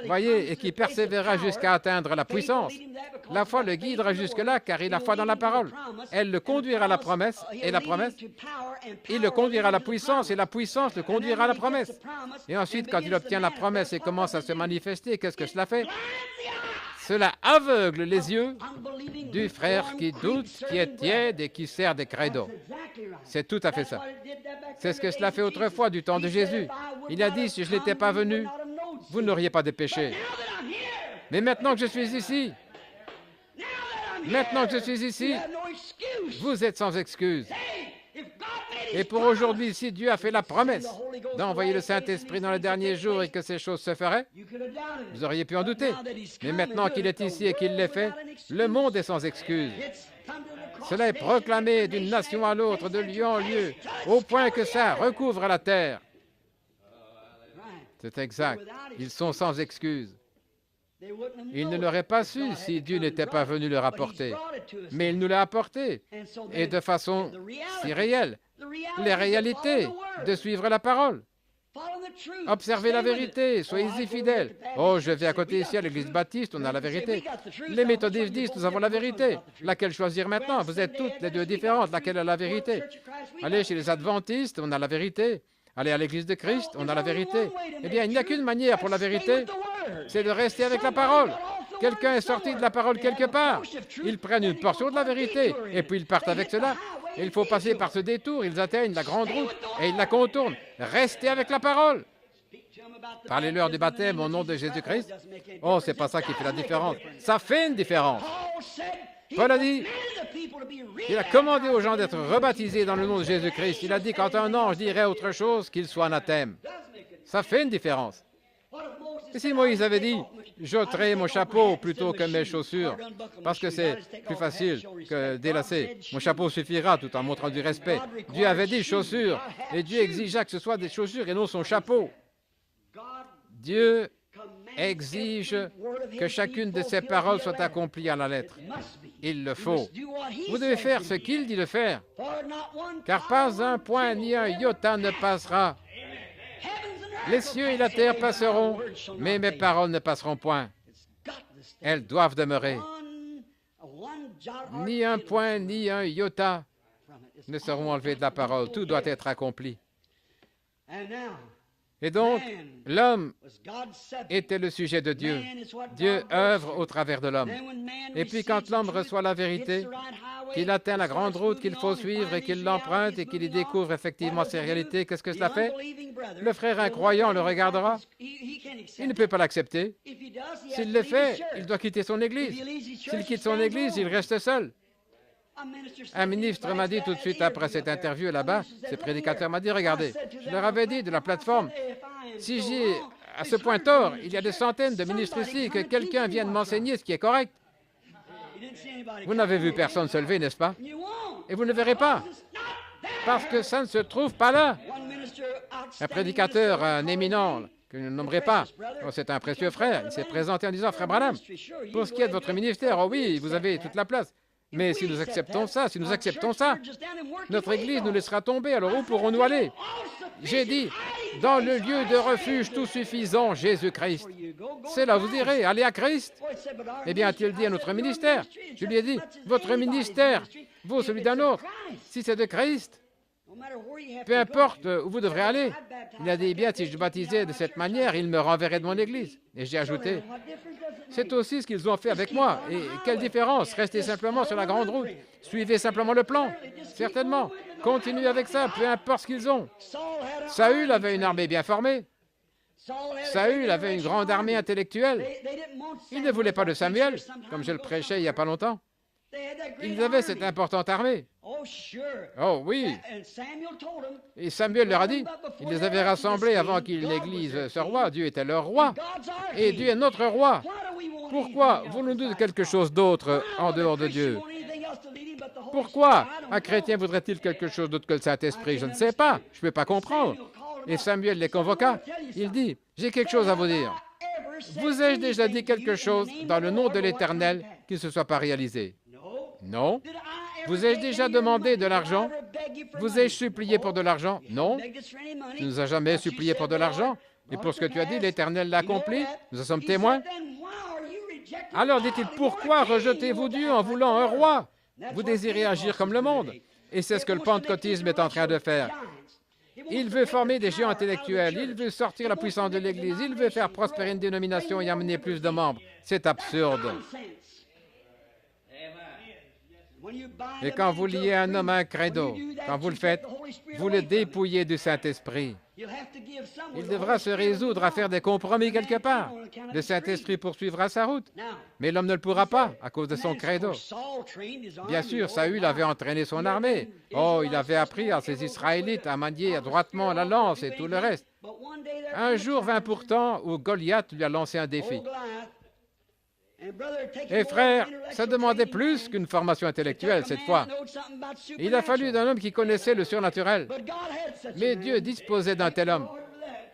voyez, et qui persévérera jusqu'à atteindre la puissance. La foi le guidera jusque-là, car il a foi dans la parole. Elle le conduira à la promesse, et la promesse, il le conduira à la puissance, et la puissance le conduira à la promesse. Et ensuite, quand il obtient la promesse et commence à se manifester, qu'est-ce que cela fait? Cela aveugle les yeux du frère qui doute, qui est tiède et qui sert des credos. C'est tout à fait ça. C'est ce que cela fait autrefois du temps de Jésus. Il a dit, si je n'étais pas venu, vous n'auriez pas de péché. Mais maintenant que je suis ici, vous êtes sans excuse. Et pour aujourd'hui, si Dieu a fait la promesse d'envoyer le Saint-Esprit dans les derniers jours et que ces choses se feraient, vous auriez pu en douter. Mais maintenant qu'il est ici et qu'il l'est fait, le monde est sans excuse. Cela est proclamé d'une nation à l'autre, de lieu en lieu, au point que ça recouvre la terre. C'est exact. Ils sont sans excuse. Ils ne l'auraient pas su si Dieu n'était pas venu leur apporter. Mais il nous l'a apporté, et de façon si réelle. Les réalités de suivre la parole. Observez la vérité, soyez-y fidèles. Oh, je vais à côté ici à l'église baptiste, on a la vérité. Les méthodistes disent, nous avons la vérité. Laquelle choisir maintenant? Vous êtes toutes les deux différentes, laquelle est la vérité? Allez chez les adventistes, on a la vérité. aller à l'église de Christ, on a la vérité. Eh bien, il n'y a qu'une manière pour la vérité, c'est de rester avec la parole. Quelqu'un est sorti de la parole quelque part. Ils prennent une portion de la vérité et puis ils partent avec cela. Et il faut passer par ce détour. Ils atteignent la grande route et ils la contournent. Restez avec la parole. Parlez-leur du baptême au nom de Jésus-Christ. Oh, c'est pas ça qui fait la différence. Ça fait une différence. Paul a dit, il a commandé aux gens d'être rebaptisés dans le nom de Jésus-Christ. Il a dit, quand un ange dirait autre chose, qu'il soit anathème. Ça fait une différence. Et si Moïse avait dit, j'ôterai mon chapeau plutôt que mes chaussures, parce que c'est plus facile que délasser. Mon chapeau suffira tout en montrant du respect. Dieu avait dit chaussures, et Dieu exigea que ce soit des chaussures et non son chapeau. Dieu exige que chacune de ses paroles soit accomplie à la lettre. Il le faut. Vous devez faire ce qu'il dit de faire, car pas un point ni un iota ne passera. Les cieux et la terre passeront, mais mes paroles ne passeront point. Elles doivent demeurer. Ni un point ni un iota ne seront enlevés de la parole. Tout doit être accompli. Et donc, l'homme était le sujet de Dieu. Dieu œuvre au travers de l'homme. Et puis quand l'homme reçoit la vérité, qu'il atteint la grande route qu'il faut suivre et qu'il l'emprunte et qu'il y découvre effectivement ses réalités, qu'est-ce que cela fait? Le frère incroyant le regardera. Il ne peut pas l'accepter. S'il le fait, il doit quitter son Église. S'il quitte son Église, il reste seul. Un ministre m'a dit tout de suite après cette interview là-bas, ce prédicateur m'a dit, regardez, je leur avais dit de la plateforme, si j'ai à ce point tort, il y a des centaines de ministres ici, que quelqu'un vienne m'enseigner ce qui est correct. Vous n'avez vu personne se lever, n'est-ce pas? Et vous ne verrez pas, parce que ça ne se trouve pas là. Un prédicateur, un éminent, que je ne nommerai pas, oh, c'est un précieux frère, il s'est présenté en disant, frère Branham, pour ce qui est de votre ministère, oh oui, vous avez toute la place. Mais si nous acceptons ça, notre Église nous laissera tomber, alors où pourrons-nous aller? J'ai dit, dans le lieu de refuge tout suffisant, Jésus-Christ. C'est là où vous irez, allez à Christ. Eh bien, a-t-il dit à notre ministère? Je lui ai dit, votre ministère vaut celui d'un autre. Si c'est de Christ, peu importe où vous devrez aller. Il a dit, eh bien, si je baptisais de cette manière, il me renverrait de mon Église. Et j'ai ajouté, c'est aussi ce qu'ils ont fait avec moi. Et quelle différence? Restez simplement sur la grande route. Suivez simplement le plan. Certainement. Continuez avec ça, peu importe ce qu'ils ont. Saül avait une armée bien formée. Saül avait une grande armée intellectuelle. Il ne voulait pas de Samuel, comme je le prêchais il n'y a pas longtemps. Ils avaient cette importante armée. Oh oui. Et Samuel leur a dit, il les avait rassemblés avant qu'il n'église ce roi. Dieu était leur roi. Et Dieu est notre roi. Pourquoi voulons-nous de quelque chose d'autre en dehors de Dieu? Pourquoi un chrétien voudrait-il quelque chose d'autre que le Saint-Esprit? Je ne sais pas. Je ne peux pas comprendre. Et Samuel les convoqua. Il dit, j'ai quelque chose à vous dire. Vous ai-je déjà dit quelque chose dans le nom de l'Éternel qui ne se soit pas réalisé? Non. Vous ai-je déjà demandé de l'argent? Vous ai-je supplié pour de l'argent? Non. Tu ne nous as jamais supplié pour de l'argent. Et pour ce que tu as dit, l'Éternel l'a accompli. Nous en sommes témoins. Alors dit-il, pourquoi rejetez-vous Dieu en voulant un roi? Vous désirez agir comme le monde. Et c'est ce que le pentecôtisme est en train de faire. Il veut former des géants intellectuels. Il veut sortir la puissance de l'Église. Il veut faire prospérer une dénomination et amener plus de membres. C'est absurde. Et quand vous liez un homme à un credo, quand vous le faites, vous le dépouillez du Saint-Esprit. Il devra se résoudre à faire des compromis quelque part. Le Saint-Esprit poursuivra sa route. Mais l'homme ne le pourra pas à cause de son credo. Bien sûr, Saül avait entraîné son armée. Oh, il avait appris à ses Israélites à manier adroitement la lance et tout le reste. Un jour vint pourtant où Goliath lui a lancé un défi. Et frère, ça demandait plus qu'une formation intellectuelle cette fois. Il a fallu d'un homme qui connaissait le surnaturel. Mais Dieu disposait d'un tel homme.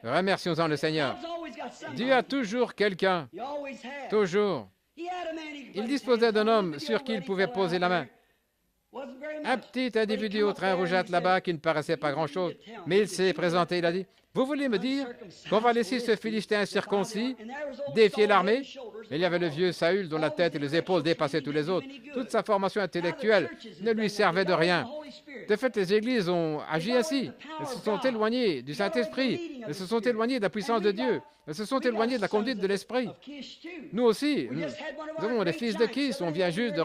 Remercions-en le Seigneur. Dieu a toujours quelqu'un. Toujours. Il disposait d'un homme sur qui il pouvait poser la main. Un petit individu au train rougeâtre là-bas qui ne paraissait pas grand-chose. Mais il s'est présenté, il a dit, « Vous voulez me dire qu'on va laisser ce Philistin incirconcis défier l'armée? Il y avait le vieux Saül dont la tête et les épaules dépassaient tous les autres. Toute sa formation intellectuelle ne lui servait de rien. De fait, les églises ont agi ainsi. Elles se sont éloignées du Saint-Esprit. Elles se sont éloignées de la puissance de Dieu. Elles se sont éloignées de la conduite de l'Esprit. Nous aussi, nous avons les fils de Kish. On vient juste de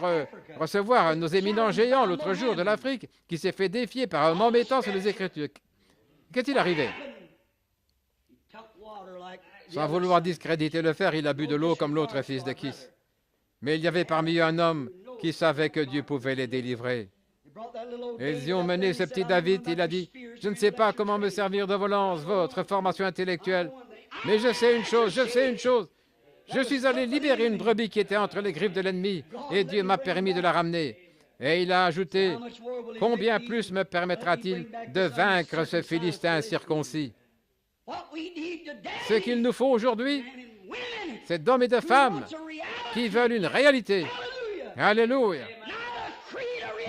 recevoir un de nos éminents géants l'autre jour de l'Afrique qui s'est fait défier par un mauvais sur les Écritures. Qu'est-il arrivé? Sans vouloir discréditer le fer, il a bu de l'eau comme l'autre fils de Kish. Mais il y avait parmi eux un homme qui savait que Dieu pouvait les délivrer. Et ils y ont mené ce petit David. Il a dit, « Je ne sais pas comment me servir de vos lances, votre formation intellectuelle, mais je sais une chose, je sais une chose. Je suis allé libérer une brebis qui était entre les griffes de l'ennemi, et Dieu m'a permis de la ramener. » Et il a ajouté, « Combien plus me permettra-t-il de vaincre ce Philistin incirconcis? » Ce qu'il nous faut aujourd'hui, c'est d'hommes et de femmes qui veulent une réalité. Alléluia.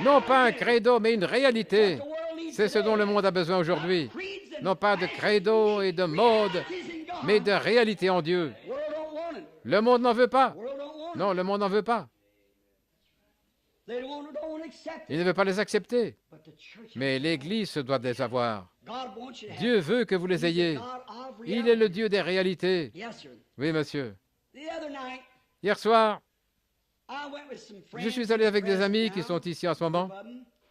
Non pas un credo, mais une réalité. C'est ce dont le monde a besoin aujourd'hui. Non pas de credo et de mode, mais de réalité en Dieu. Le monde n'en veut pas. Non, le monde n'en veut pas. Il ne veut pas les accepter. Mais l'Église se doit de les avoir. Dieu veut que vous les ayez. Il est le Dieu des réalités. Oui, monsieur. Hier soir, je suis allé avec des amis qui sont ici en ce moment,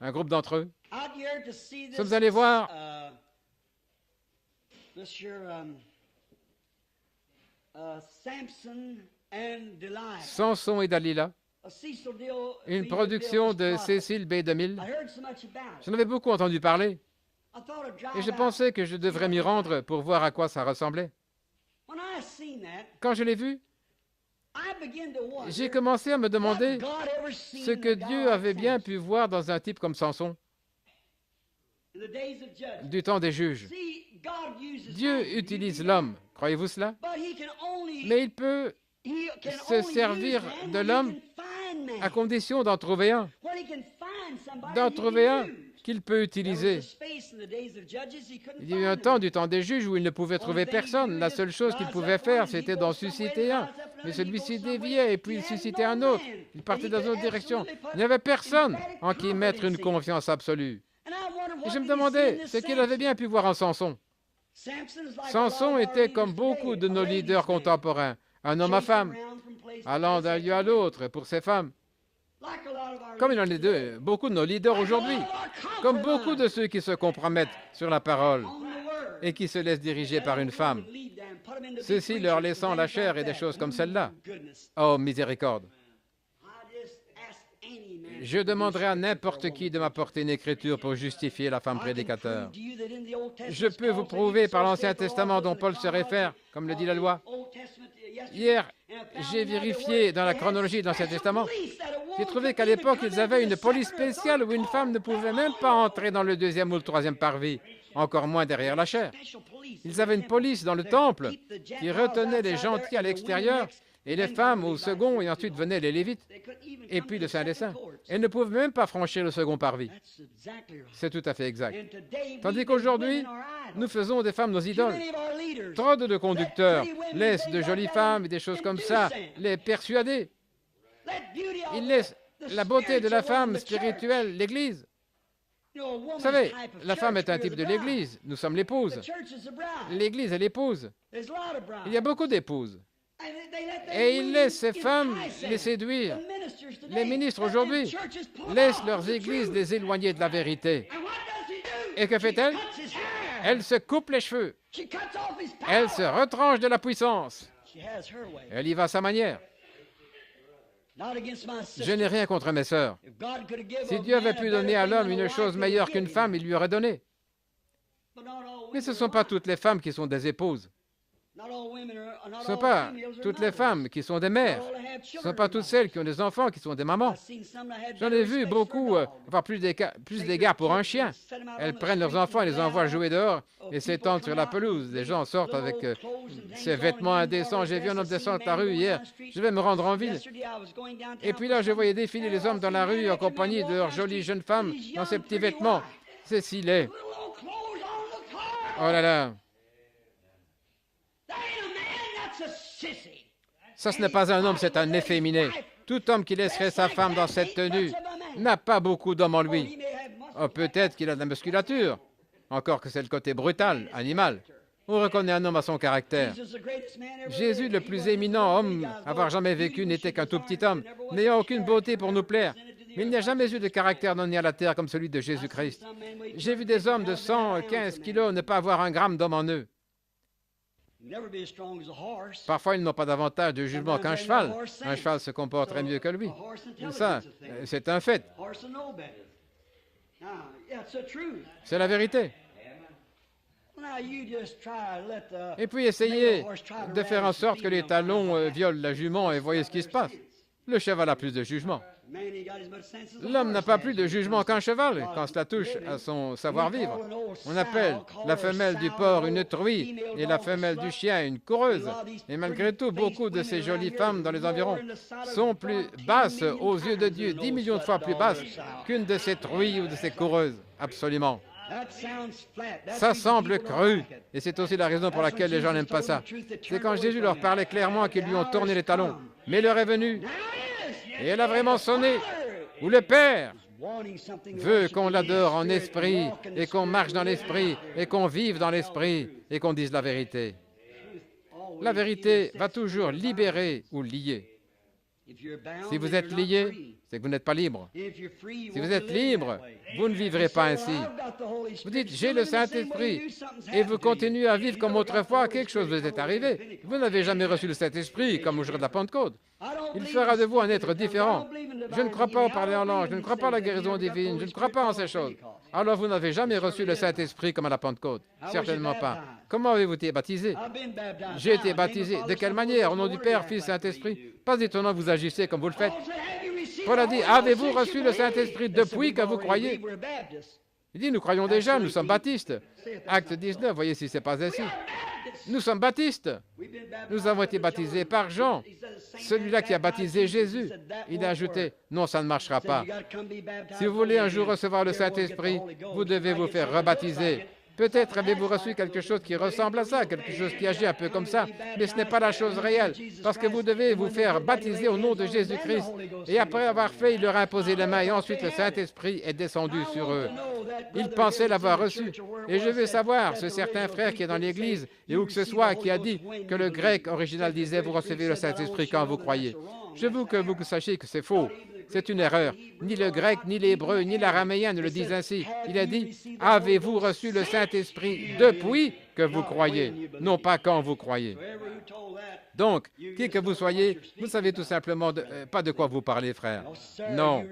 un groupe d'entre eux. Nous sommes allés voir Samson et Dalila, une production de Cecil B. DeMille. J'en avais beaucoup entendu parler et je pensais que je devrais m'y rendre pour voir à quoi ça ressemblait. Quand je l'ai vu, j'ai commencé à me demander ce que Dieu avait bien pu voir dans un type comme Samson du temps des juges. Dieu utilise l'homme, croyez-vous cela? Mais il peut se servir de l'homme à condition d'en trouver un qu'il peut utiliser. Il y a eu un temps du temps des juges où il ne pouvait trouver personne. La seule chose qu'il pouvait faire, c'était d'en susciter un. Mais celui-ci déviait et puis il suscitait un autre. Il partait dans une autre direction. Il n'y avait personne en qui mettre une confiance absolue. Et je me demandais ce qu'il avait bien pu voir en Samson. Samson était comme beaucoup de nos leaders contemporains, un homme à femme, allant d'un lieu à l'autre pour ses femmes. Comme il en est beaucoup de nos leaders aujourd'hui, comme beaucoup de ceux qui se compromettent sur la parole et qui se laissent diriger par une femme, ceci leur laissant la chair et des choses comme celle-là. Oh, miséricorde! Je demanderai à n'importe qui de m'apporter une écriture pour justifier la femme prédicateur. Je peux vous prouver par l'Ancien Testament dont Paul se réfère, comme le dit la loi. Hier, j'ai vérifié dans la chronologie de l'Ancien Testament. J'ai trouvé qu'à l'époque, ils avaient une police spéciale où une femme ne pouvait même pas entrer dans le deuxième ou le troisième parvis, encore moins derrière la chaire. Ils avaient une police dans le temple qui retenait les gentils à l'extérieur et les femmes au second, et ensuite venaient les Lévites, et puis le Saint des Saints. Elles ne pouvaient même pas franchir le second parvis. C'est tout à fait exact. Tandis qu'aujourd'hui, nous faisons des femmes nos idoles. Trop de conducteurs laissent de jolies femmes et des choses comme ça les persuader. Ils laissent la beauté de la femme spirituelle, l'Église. Vous savez, la femme est un type de l'Église. Nous sommes l'épouse. L'Église est l'épouse. Il y a beaucoup d'épouses. Et ils laissent ces femmes les séduire. Les ministres aujourd'hui laissent leurs églises les éloigner de la vérité. Et que fait-elle? Elle se coupe les cheveux. Elle se retranche de la puissance. Elle y va à sa manière. Je n'ai rien contre mes sœurs. Si Dieu avait pu donner à l'homme une chose meilleure qu'une femme, il lui aurait donné. Mais ce ne sont pas toutes les femmes qui sont des épouses. Ce ne sont pas toutes les femmes qui sont des mères. Ce ne sont pas toutes celles qui ont des enfants qui sont des mamans. J'en ai vu beaucoup, plus d'égards pour un chien. Elles prennent leurs enfants et les envoient jouer dehors et s'étendent sur la pelouse. Les gens sortent avec ces vêtements indécents. J'ai vu un homme descendre la rue hier. Je vais me rendre en ville. Et puis là, je voyais défiler les hommes dans la rue en compagnie de leurs jolies jeunes femmes dans ces petits vêtements. C'est si laid. Oh là là. Ça, ce n'est pas un homme, c'est un efféminé. Tout homme qui laisserait sa femme dans cette tenue n'a pas beaucoup d'homme en lui. Oh, peut-être qu'il a de la musculature, encore que c'est le côté brutal, animal. On reconnaît un homme à son caractère. Jésus, le plus éminent homme à avoir jamais vécu, n'était qu'un tout petit homme, n'ayant aucune beauté pour nous plaire. Mais il n'y a jamais eu de caractère donné à la terre comme celui de Jésus-Christ. J'ai vu des hommes de 115 kilos ne pas avoir un gramme d'homme en eux. Parfois, ils n'ont pas davantage de jugement qu'un cheval. Un cheval se comporterait mieux que lui. Ça, c'est un fait. C'est la vérité. Et puis, essayez de faire en sorte que les talons violent la jument et voyez ce qui se passe. Le cheval a plus de jugement. L'homme n'a pas plus de jugement qu'un cheval quand cela touche à son savoir-vivre. On appelle la femelle du porc une truie et la femelle du chien une coureuse. Et malgré tout, beaucoup de ces jolies femmes dans les environs sont plus basses aux yeux de Dieu, 10 millions de fois plus basses qu'une de ces truies ou de ces coureuses. Absolument. Ça semble cru, et c'est aussi la raison pour laquelle les gens n'aiment pas ça. C'est quand Jésus leur parlait clairement qu'ils lui ont tourné les talons. Mais l'heure est venue, et elle a vraiment sonné, où le Père veut qu'on l'adore en esprit, et qu'on marche dans l'esprit, et qu'on vive dans l'esprit, et qu'on dise la vérité. La vérité va toujours libérer ou lier. Si vous êtes lié, c'est que vous n'êtes pas libre. Si vous êtes libre, vous ne vivrez pas ainsi. Vous dites, j'ai le Saint-Esprit, et vous continuez à vivre comme autrefois, quelque chose vous est arrivé. Vous n'avez jamais reçu le Saint-Esprit, comme au jour de la Pentecôte. Il fera de vous un être différent. Je ne crois pas au parler en langue, je ne crois pas à la guérison divine, je ne crois pas en ces choses. Alors vous n'avez jamais reçu le Saint-Esprit comme à la Pentecôte. Certainement pas. Comment avez-vous été baptisé? J'ai été baptisé. De quelle manière? Au nom du Père, Fils, Saint-Esprit? Pas étonnant que vous agissez comme vous le faites. Paul a dit, avez-vous reçu le Saint-Esprit depuis que vous croyez? Il dit, nous croyons déjà, nous sommes baptistes. Acte 19, voyez si ce n'est pas ainsi. Nous sommes baptistes. Nous avons été baptisés par Jean, celui-là qui a baptisé Jésus. Il a ajouté, non, ça ne marchera pas. Si vous voulez un jour recevoir le Saint-Esprit, vous devez vous faire rebaptiser. Peut-être avez-vous reçu quelque chose qui ressemble à ça, quelque chose qui agit un peu comme ça, mais ce n'est pas la chose réelle, parce que vous devez vous faire baptiser au nom de Jésus-Christ. Et après avoir fait, il leur a imposé les mains, et ensuite le Saint-Esprit est descendu sur eux. Ils pensaient l'avoir reçu. Et je veux savoir, ce certain frère qui est dans l'Église, et où que ce soit, qui a dit que le grec original disait, vous recevez le Saint-Esprit quand vous croyez. Je veux que vous sachiez que c'est faux. C'est une erreur. Ni le grec, ni l'hébreu, ni l'araméen ne le disent ainsi. Il a dit, avez-vous reçu le Saint-Esprit depuis que vous croyez, non pas quand vous croyez. Donc, qui que vous soyez, vous savez tout simplement pas de quoi vous parlez, frère. Non.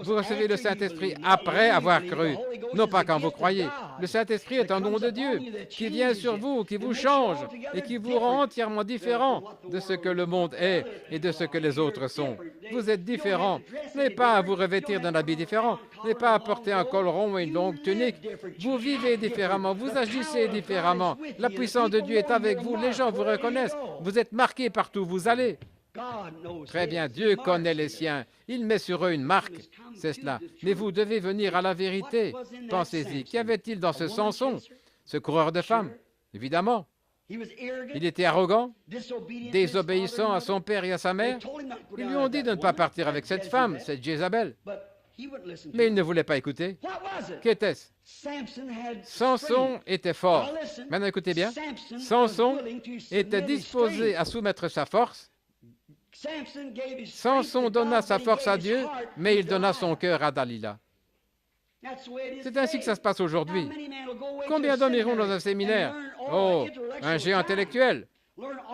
Vous recevez le Saint-Esprit après avoir cru, non pas quand vous croyez. Le Saint-Esprit est un don de Dieu qui vient sur vous, qui vous change et qui vous rend entièrement différent de ce que le monde est et de ce que les autres sont. Vous êtes différent. Vous n'avez pas à vous revêtir d'un habit différent. Vous n'avez pas à porter un col rond et une longue tunique. Vous vivez différemment, vous agissez différemment. La puissance de Dieu est avec vous. Les gens vous reconnaissent. Vous êtes marqués partout où vous allez. Très bien, Dieu connaît les siens. Il met sur eux une marque, c'est cela. Mais vous devez venir à la vérité. Pensez-y, qu'y avait-il dans ce Samson, ce coureur de femmes? Évidemment. Il était arrogant, désobéissant à son père et à sa mère. Ils lui ont dit de ne pas partir avec cette femme, cette Jézabel. Mais il ne voulait pas écouter. Qu'était-ce? Samson était fort. Maintenant, écoutez bien. Samson était disposé à soumettre sa force. Samson donna sa force à Dieu, mais il donna son cœur à Dalila. C'est ainsi que ça se passe aujourd'hui. Combien d'hommes iront dans un séminaire? Oh, un géant intellectuel.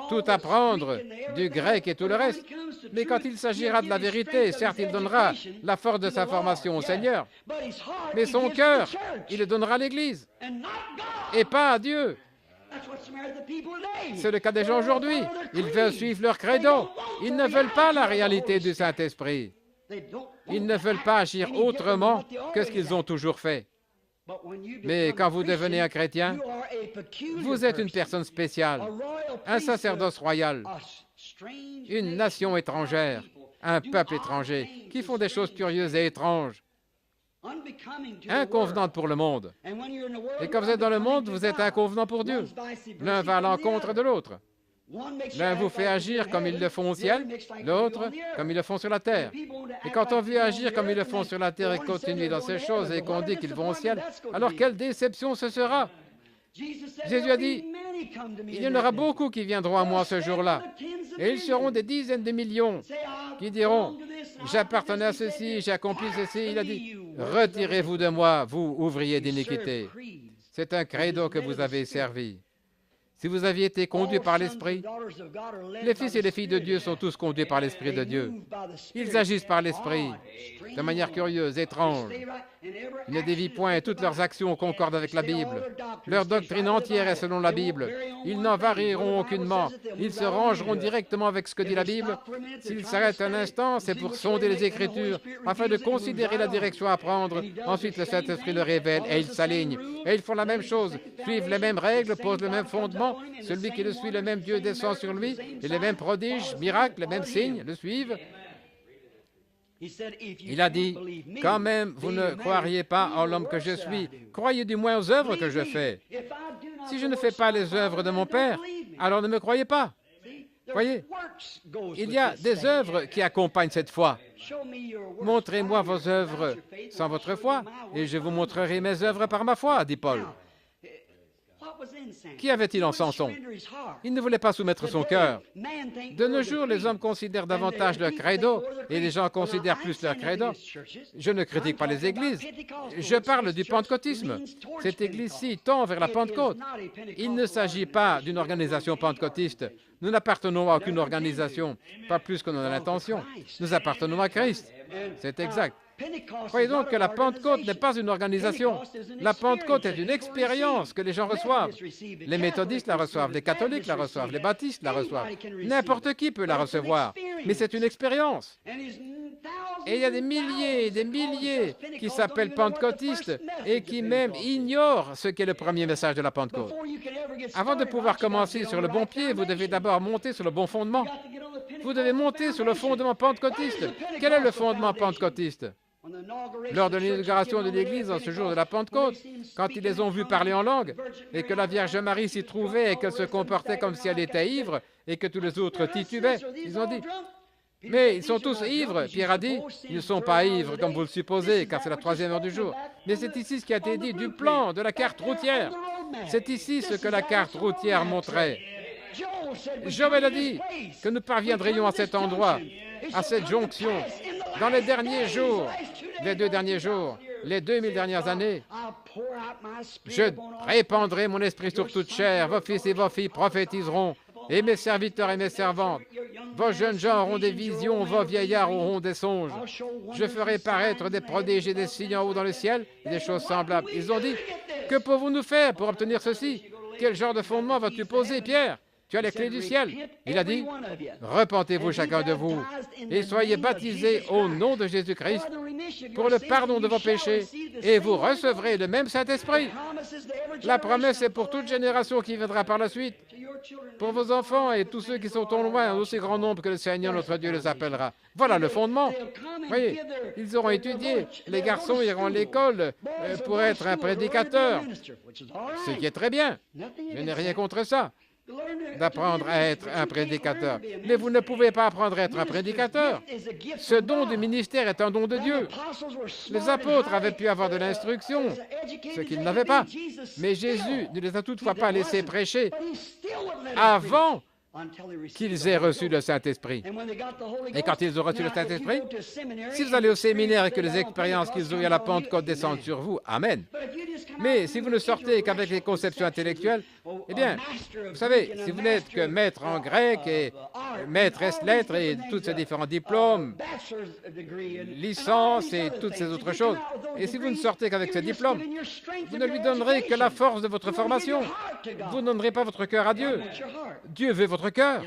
Tout apprendre, du grec et tout le reste. Mais quand il s'agira de la vérité, certes, il donnera la force de sa formation au Seigneur. Mais son cœur, il le donnera à l'Église. Et pas à Dieu. C'est le cas des gens aujourd'hui. Ils veulent suivre leur credo. Ils ne veulent pas la réalité du Saint-Esprit. Ils ne veulent pas agir autrement que ce qu'ils ont toujours fait. Mais quand vous devenez un chrétien, vous êtes une personne spéciale, un sacerdoce royal, une nation étrangère, un peuple étranger, qui font des choses curieuses et étranges, inconvenantes pour le monde. Et quand vous êtes dans le monde, vous êtes inconvenant pour Dieu. L'un va à l'encontre de l'autre. L'un vous fait agir comme ils le font au ciel, l'autre comme ils le font sur la terre. Et quand on veut agir comme ils le font sur la terre et continuer dans ces choses et qu'on dit qu'ils vont au ciel, alors quelle déception ce sera! Jésus a dit, il y en aura beaucoup qui viendront à moi ce jour-là, et ils seront des dizaines de millions qui diront, j'appartenais à ceci, j'ai accompli ceci. Il a dit, retirez-vous de moi, vous, ouvriers d'iniquité. C'est un credo que vous avez servi. Si vous aviez été conduits par l'Esprit, les fils et les filles de Dieu sont tous conduits par l'Esprit de Dieu. Ils agissent par l'Esprit, de manière curieuse, étrange. Ils ne dévient point et toutes leurs actions concordent avec la Bible. Leur doctrine entière est selon la Bible. Ils n'en varieront aucunement. Ils se rangeront directement avec ce que dit la Bible. S'ils s'arrêtent un instant, c'est pour sonder les Écritures, afin de considérer la direction à prendre. Ensuite, le Saint-Esprit le révèle et ils s'alignent. Et ils font la même chose, suivent les mêmes règles, posent le même fondement. Celui qui le suit, le même Dieu descend sur lui, et les mêmes prodiges, miracles, les mêmes signes le suivent. Il a dit, quand même, vous ne croiriez pas en l'homme que je suis, croyez du moins aux œuvres que je fais. Si je ne fais pas les œuvres de mon Père, alors ne me croyez pas. Voyez, il y a des œuvres qui accompagnent cette foi. Montrez-moi vos œuvres sans votre foi, et je vous montrerai mes œuvres par ma foi, dit Paul. Qui avait-il en Samson? Il ne voulait pas soumettre son cœur. De nos jours, les hommes considèrent davantage leur credo et les gens considèrent plus leur credo. Je ne critique pas les églises. Je parle du pentecôtisme. Cette église-ci tend vers la Pentecôte. Il ne s'agit pas d'une organisation pentecôtiste. Nous n'appartenons à aucune organisation, pas plus qu'on en a l'intention. Nous appartenons à Christ. C'est exact. Voyez donc que la Pentecôte n'est pas une organisation. La Pentecôte est une expérience que les gens reçoivent. Les méthodistes la reçoivent, les catholiques la reçoivent, les baptistes la reçoivent. N'importe qui peut la recevoir, mais c'est une expérience. Et il y a des milliers et des milliers qui s'appellent pentecôtistes et qui même ignorent ce qu'est le premier message de la Pentecôte. Avant de pouvoir commencer sur le bon pied, vous devez d'abord monter sur le bon fondement. Vous devez monter sur le fondement pentecôtiste. Quel est le fondement pentecôtiste? Lors de l'inauguration de l'Église, en ce jour de la Pentecôte, quand ils les ont vus parler en langue, et que la Vierge Marie s'y trouvait et qu'elle se comportait comme si elle était ivre, et que tous les autres titubaient, ils ont dit, mais ils sont tous ivres. Pierre a dit, ils ne sont pas ivres comme vous le supposez, car c'est la 3e heure du jour. Mais c'est ici ce qui a été dit du plan, de la carte routière. C'est ici ce que la carte routière montrait. Joël a dit que nous parviendrions à cet endroit, à cette jonction, dans les derniers jours, les 2 derniers jours, les 2000 dernières années. Je répandrai mon esprit sur toute chair, vos fils et vos filles prophétiseront, et mes serviteurs et mes servantes. Vos jeunes gens auront des visions, vos vieillards auront des songes. Je ferai paraître des prodiges et des signes en haut dans le ciel, et des choses semblables. Ils ont dit, que pouvons-nous faire pour obtenir ceci? Quel genre de fondement vas-tu poser, Pierre? Tu as les clés du ciel. Il a dit, repentez-vous chacun de vous et soyez baptisés au nom de Jésus-Christ pour le pardon de vos péchés et vous recevrez le même Saint-Esprit. La promesse est pour toute génération qui viendra par la suite, pour vos enfants et tous ceux qui sont au loin, en aussi grand nombre que le Seigneur notre Dieu les appellera. Voilà le fondement. Voyez, ils auront étudié. Les garçons iront à l'école pour être un prédicateur, ce qui est très bien. Je n'ai rien contre ça, d'apprendre à être un prédicateur. Mais vous ne pouvez pas apprendre à être un prédicateur. Ce don du ministère est un don de Dieu. Les apôtres avaient pu avoir de l'instruction, ce qu'ils n'avaient pas. Mais Jésus ne les a toutefois pas laissés prêcher avant qu'ils aient reçu le Saint-Esprit. Et quand ils ont reçu le Saint-Esprit, si vous allez au séminaire et que les expériences qu'ils ont eues à la Pentecôte descendent sur vous, Amen. Mais si vous ne sortez qu'avec les conceptions intellectuelles, eh bien, vous savez, si vous n'êtes que maître en grec et maîtresse lettres et tous ces différents diplômes, licence et toutes ces autres choses, et si vous ne sortez qu'avec ces diplômes, vous ne lui donnerez que la force de votre formation. Vous ne donnerez pas votre cœur à Dieu. Dieu veut votre cœur.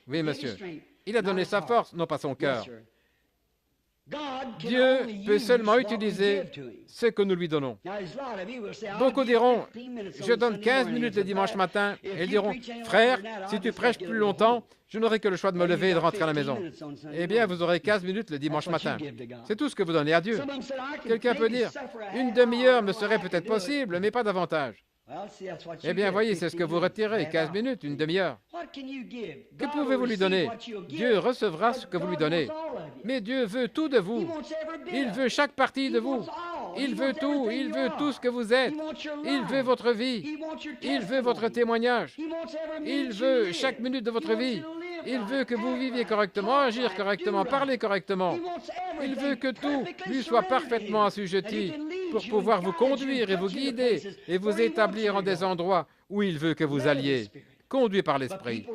Oui, monsieur. Il a donné sa force, non pas son cœur. Dieu peut seulement utiliser ce que nous lui donnons. Beaucoup diront, je donne 15 minutes le dimanche matin, et ils diront, frère, si tu prêches plus longtemps, je n'aurai que le choix de me lever et de rentrer à la maison. Eh bien, vous aurez 15 minutes le dimanche matin. C'est tout ce que vous donnez à Dieu. Quelqu'un peut dire, une demi-heure me serait peut-être possible, mais pas davantage. Eh bien, voyez, c'est ce que vous retirez, 15 minutes, une demi-heure. Que pouvez-vous lui donner? Dieu recevra ce que vous lui donnez. Mais Dieu veut tout de vous. Il veut chaque partie de vous. Il veut tout ce que vous êtes. Il veut votre vie. Il veut votre témoignage. Il veut chaque minute de votre vie. Il veut que vous viviez correctement, agir correctement, parler correctement. Il veut que tout lui soit parfaitement assujetti pour pouvoir vous conduire et vous guider et vous établir en des endroits où il veut que vous alliez, conduit par l'Esprit.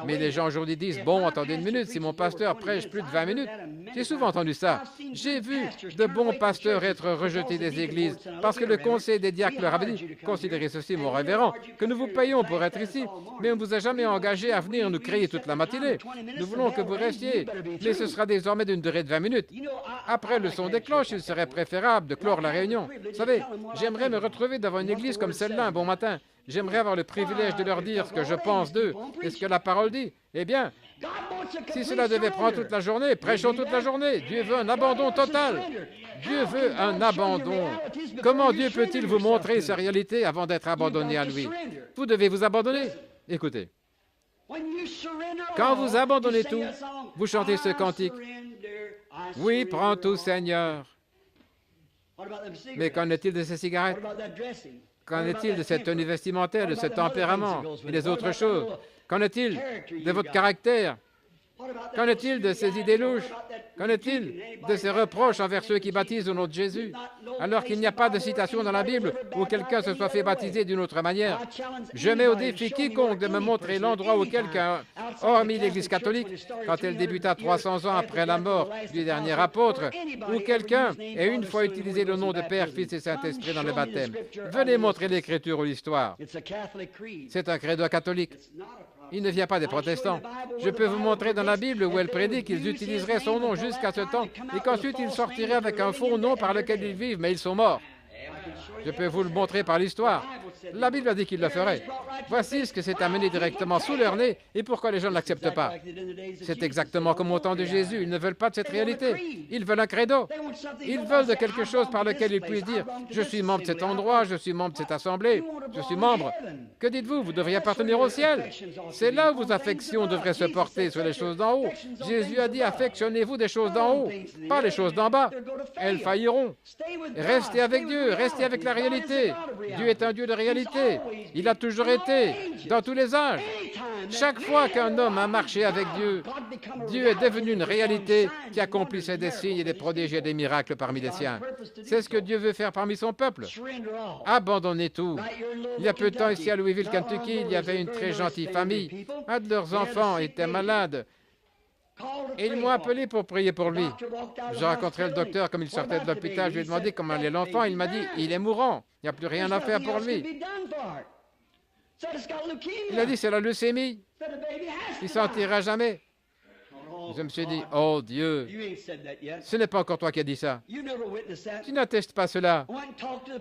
Mais les gens aujourd'hui disent, bon, attendez une minute, si mon pasteur prêche plus de 20 minutes, j'ai souvent entendu ça. J'ai vu de bons pasteurs être rejetés des églises parce que le conseil des diacres leur avait dit, considérez ceci, mon révérend, que nous vous payons pour être ici, mais on ne vous a jamais engagé à venir nous crier toute la matinée. Nous voulons que vous restiez, mais ce sera désormais d'une durée de 20 minutes. Après le son des cloches, il serait préférable de clore la réunion. Vous savez, j'aimerais me retrouver devant une église comme celle-là un bon matin. J'aimerais avoir le privilège de leur dire ce que je pense d'eux et ce que la parole dit. Eh bien, si cela devait prendre toute la journée, prêchons toute la journée. Dieu veut un abandon total. Dieu veut un abandon. Comment Dieu peut-il vous montrer sa réalité avant d'être abandonné à lui? Vous devez vous abandonner. Écoutez, quand vous abandonnez tout, vous chantez ce cantique. Oui, prends tout, Seigneur. Mais qu'en est-il de ces cigarettes? Qu'en est-il de cette tenue vestimentaire, de ce tempérament et des autres choses? Qu'en est-il de votre caractère? Qu'en est-il de ces idées louches? Qu'en est-il de ces reproches envers ceux qui baptisent au nom de Jésus, alors qu'il n'y a pas de citation dans la Bible où quelqu'un se soit fait baptiser d'une autre manière? Je mets au défi quiconque de me montrer l'endroit où quelqu'un, hormis l'Église catholique, quand elle débuta 300 ans après la mort du dernier apôtre, où quelqu'un ait une fois utilisé le nom de Père, Fils et Saint-Esprit dans le baptême. Venez montrer l'Écriture ou l'histoire. C'est un credo catholique. Il ne vient pas des protestants. Je peux vous montrer dans la Bible où elle prédit qu'ils utiliseraient son nom jusqu'à ce temps et qu'ensuite ils sortiraient avec un faux nom par lequel ils vivent, mais ils sont morts. Je peux vous le montrer par l'histoire. La Bible a dit qu'il le ferait. Voici ce que c'est amené directement sous leur nez et pourquoi les gens ne l'acceptent pas. C'est exactement comme au temps de Jésus. Ils ne veulent pas de cette réalité. Ils veulent un credo. Ils veulent de quelque chose par lequel ils puissent dire « Je suis membre de cet endroit, je suis membre de cette assemblée, je suis membre. » Que dites-vous? Vous devriez appartenir au ciel. C'est là où vos affections devraient se porter sur les choses d'en haut. Jésus a dit « Affectionnez-vous des choses d'en haut, pas les choses d'en bas. Elles failliront. » Restez avec Dieu, restez avec la réalité. Dieu est un Dieu de réalité. Il a toujours été, dans tous les âges. Chaque fois qu'un homme a marché avec Dieu, Dieu est devenu une réalité qui accomplissait des signes et des prodiges et des miracles parmi les siens. C'est ce que Dieu veut faire parmi son peuple. Abandonnez tout. Il y a peu de temps, ici à Louisville, Kentucky, il y avait une très gentille famille. Un de leurs enfants était malade. Et ils m'ont appelé pour prier pour lui. J'ai rencontré le docteur comme il sortait de l'hôpital. Je lui ai demandé comment allait l'enfant. Il m'a dit, il est mourant. Il n'y a plus rien à faire pour lui. Il a dit, c'est la leucémie. Il ne s'en tirera jamais. Je me suis dit, oh Dieu, ce n'est pas encore toi qui as dit ça. Tu n'attestes pas cela.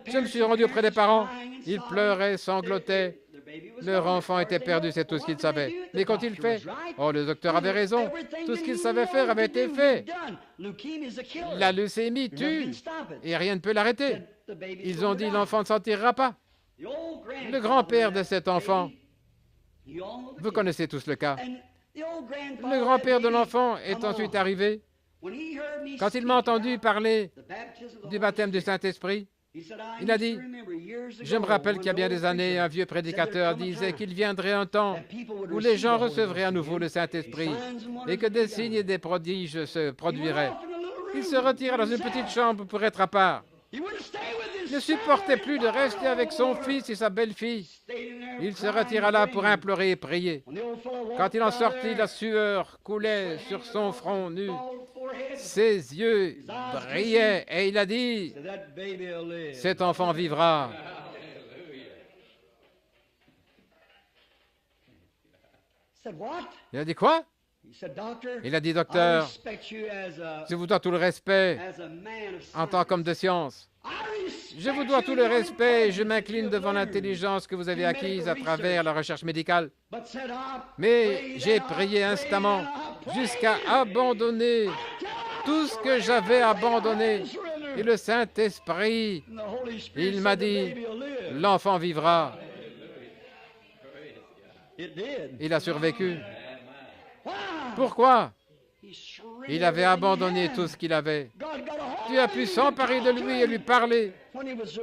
Je me suis rendu auprès des parents. Ils pleuraient, sanglotaient. Leur enfant était perdu, c'est tout ce qu'ils savaient. Mais qu'ont-ils fait? Oh, le docteur avait raison. Tout ce qu'ils savaient faire avait été fait. La leucémie tue et rien ne peut l'arrêter. Ils ont dit, l'enfant ne s'en tirera pas. Le grand-père de cet enfant, vous connaissez tous le cas. Le grand-père de l'enfant est ensuite arrivé. Quand il m'a entendu parler du baptême du Saint-Esprit, il a dit, je me rappelle qu'il y a bien des années, un vieux prédicateur disait qu'il viendrait un temps où les gens recevraient à nouveau le Saint-Esprit et que des signes et des prodiges se produiraient. Il se retira dans une petite chambre pour être à part. Il ne supportait plus de rester avec son fils et sa belle-fille. Il se retira là pour implorer et prier. Quand il en sortit, la sueur coulait sur son front nu. Ses yeux brillaient et il a dit, « Cet enfant vivra. » Il a dit quoi? Il a dit, « Docteur, je vous dois tout le respect en tant qu'homme de science. Je vous dois tout le respect et je m'incline devant l'intelligence que vous avez acquise à travers la recherche médicale. Mais j'ai prié instamment jusqu'à abandonner tout ce que j'avais abandonné. Et le Saint-Esprit, il m'a dit, l'enfant vivra. » Il a survécu. Pourquoi? Il avait abandonné tout ce qu'il avait. Dieu a pu s'emparer de lui et lui parler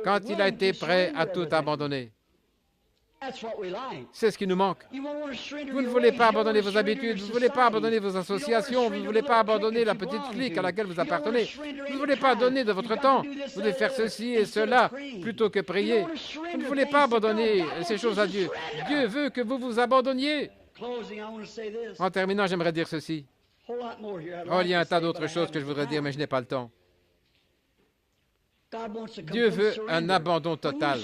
quand il a été prêt à tout abandonner. C'est ce qui nous manque. Vous ne voulez pas abandonner vos habitudes, vous ne voulez pas abandonner vos associations, vous ne voulez pas abandonner la petite clique à laquelle vous appartenez. Vous ne voulez pas donner de votre temps. Vous voulez faire ceci et cela plutôt que prier. Vous ne voulez pas abandonner ces choses à Dieu. Dieu veut que vous vous abandonniez. En terminant, j'aimerais dire ceci. Oh, il y a un tas d'autres choses que je voudrais dire, mais je n'ai pas le temps. Dieu veut un abandon total.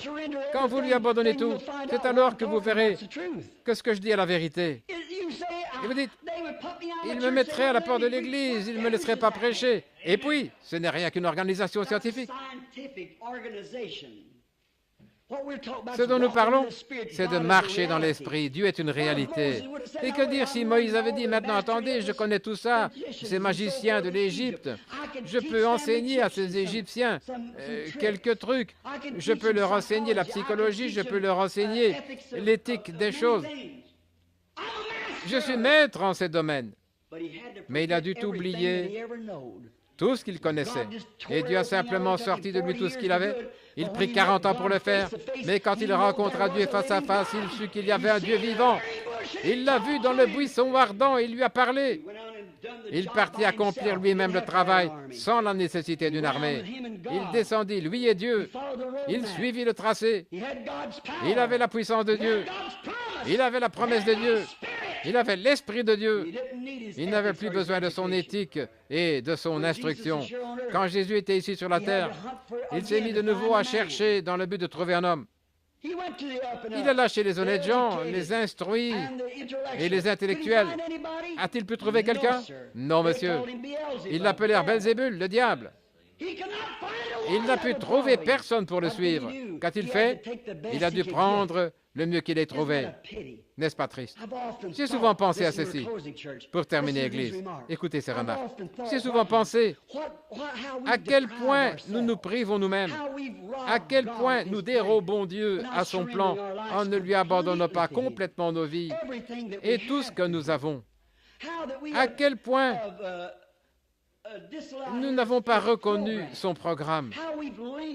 Quand vous lui abandonnez tout, c'est alors que vous verrez que ce que je dis est la vérité. Et vous dites, il me mettrait à la porte de l'église, il ne me laisserait pas prêcher. Et puis, ce n'est rien qu'une organisation scientifique. Ce dont nous parlons, c'est de marcher dans l'esprit. Dieu est une réalité. Et que dire si Moïse avait dit, maintenant attendez, je connais tout ça, ces magiciens de l'Égypte, je peux enseigner à ces Égyptiens quelques trucs, je peux leur enseigner la psychologie, je peux leur enseigner l'éthique des choses. Je suis maître en ces domaines. Mais il a dû oublier tout ce qu'il connaissait. Et Dieu a simplement sorti de lui tout ce qu'il avait. Il prit 40 ans pour le faire, mais quand il rencontra Dieu face à face, il sut qu'il y avait un Dieu vivant. Il l'a vu dans le buisson ardent et il lui a parlé. Il partit accomplir lui-même le travail sans la nécessité d'une armée. Il descendit, lui et Dieu. Il suivit le tracé. Il avait la puissance de Dieu. Il avait la promesse de Dieu. Il avait l'Esprit de Dieu. Il n'avait plus besoin de son éthique et de son instruction. Quand Jésus était ici sur la terre, il s'est mis de nouveau à chercher dans le but de trouver un homme. Il a lâché les honnêtes gens, les instruits et les intellectuels. A-t-il pu trouver quelqu'un? Non, monsieur. Ils l'appelèrent Belzébul, le diable. Il n'a pu trouver personne pour le suivre. Qu'a-t-il fait? Il a dû prendre le mieux qu'il ait trouvé. N'est-ce pas triste? J'ai souvent pensé à ceci. Pour terminer, Église, écoutez ces remarques. J'ai souvent pensé à quel point nous nous privons nous-mêmes, à quel point nous dérobons Dieu à son plan en ne lui abandonnant pas complètement nos vies et tout ce que nous avons. À quel point nous n'avons pas reconnu son programme.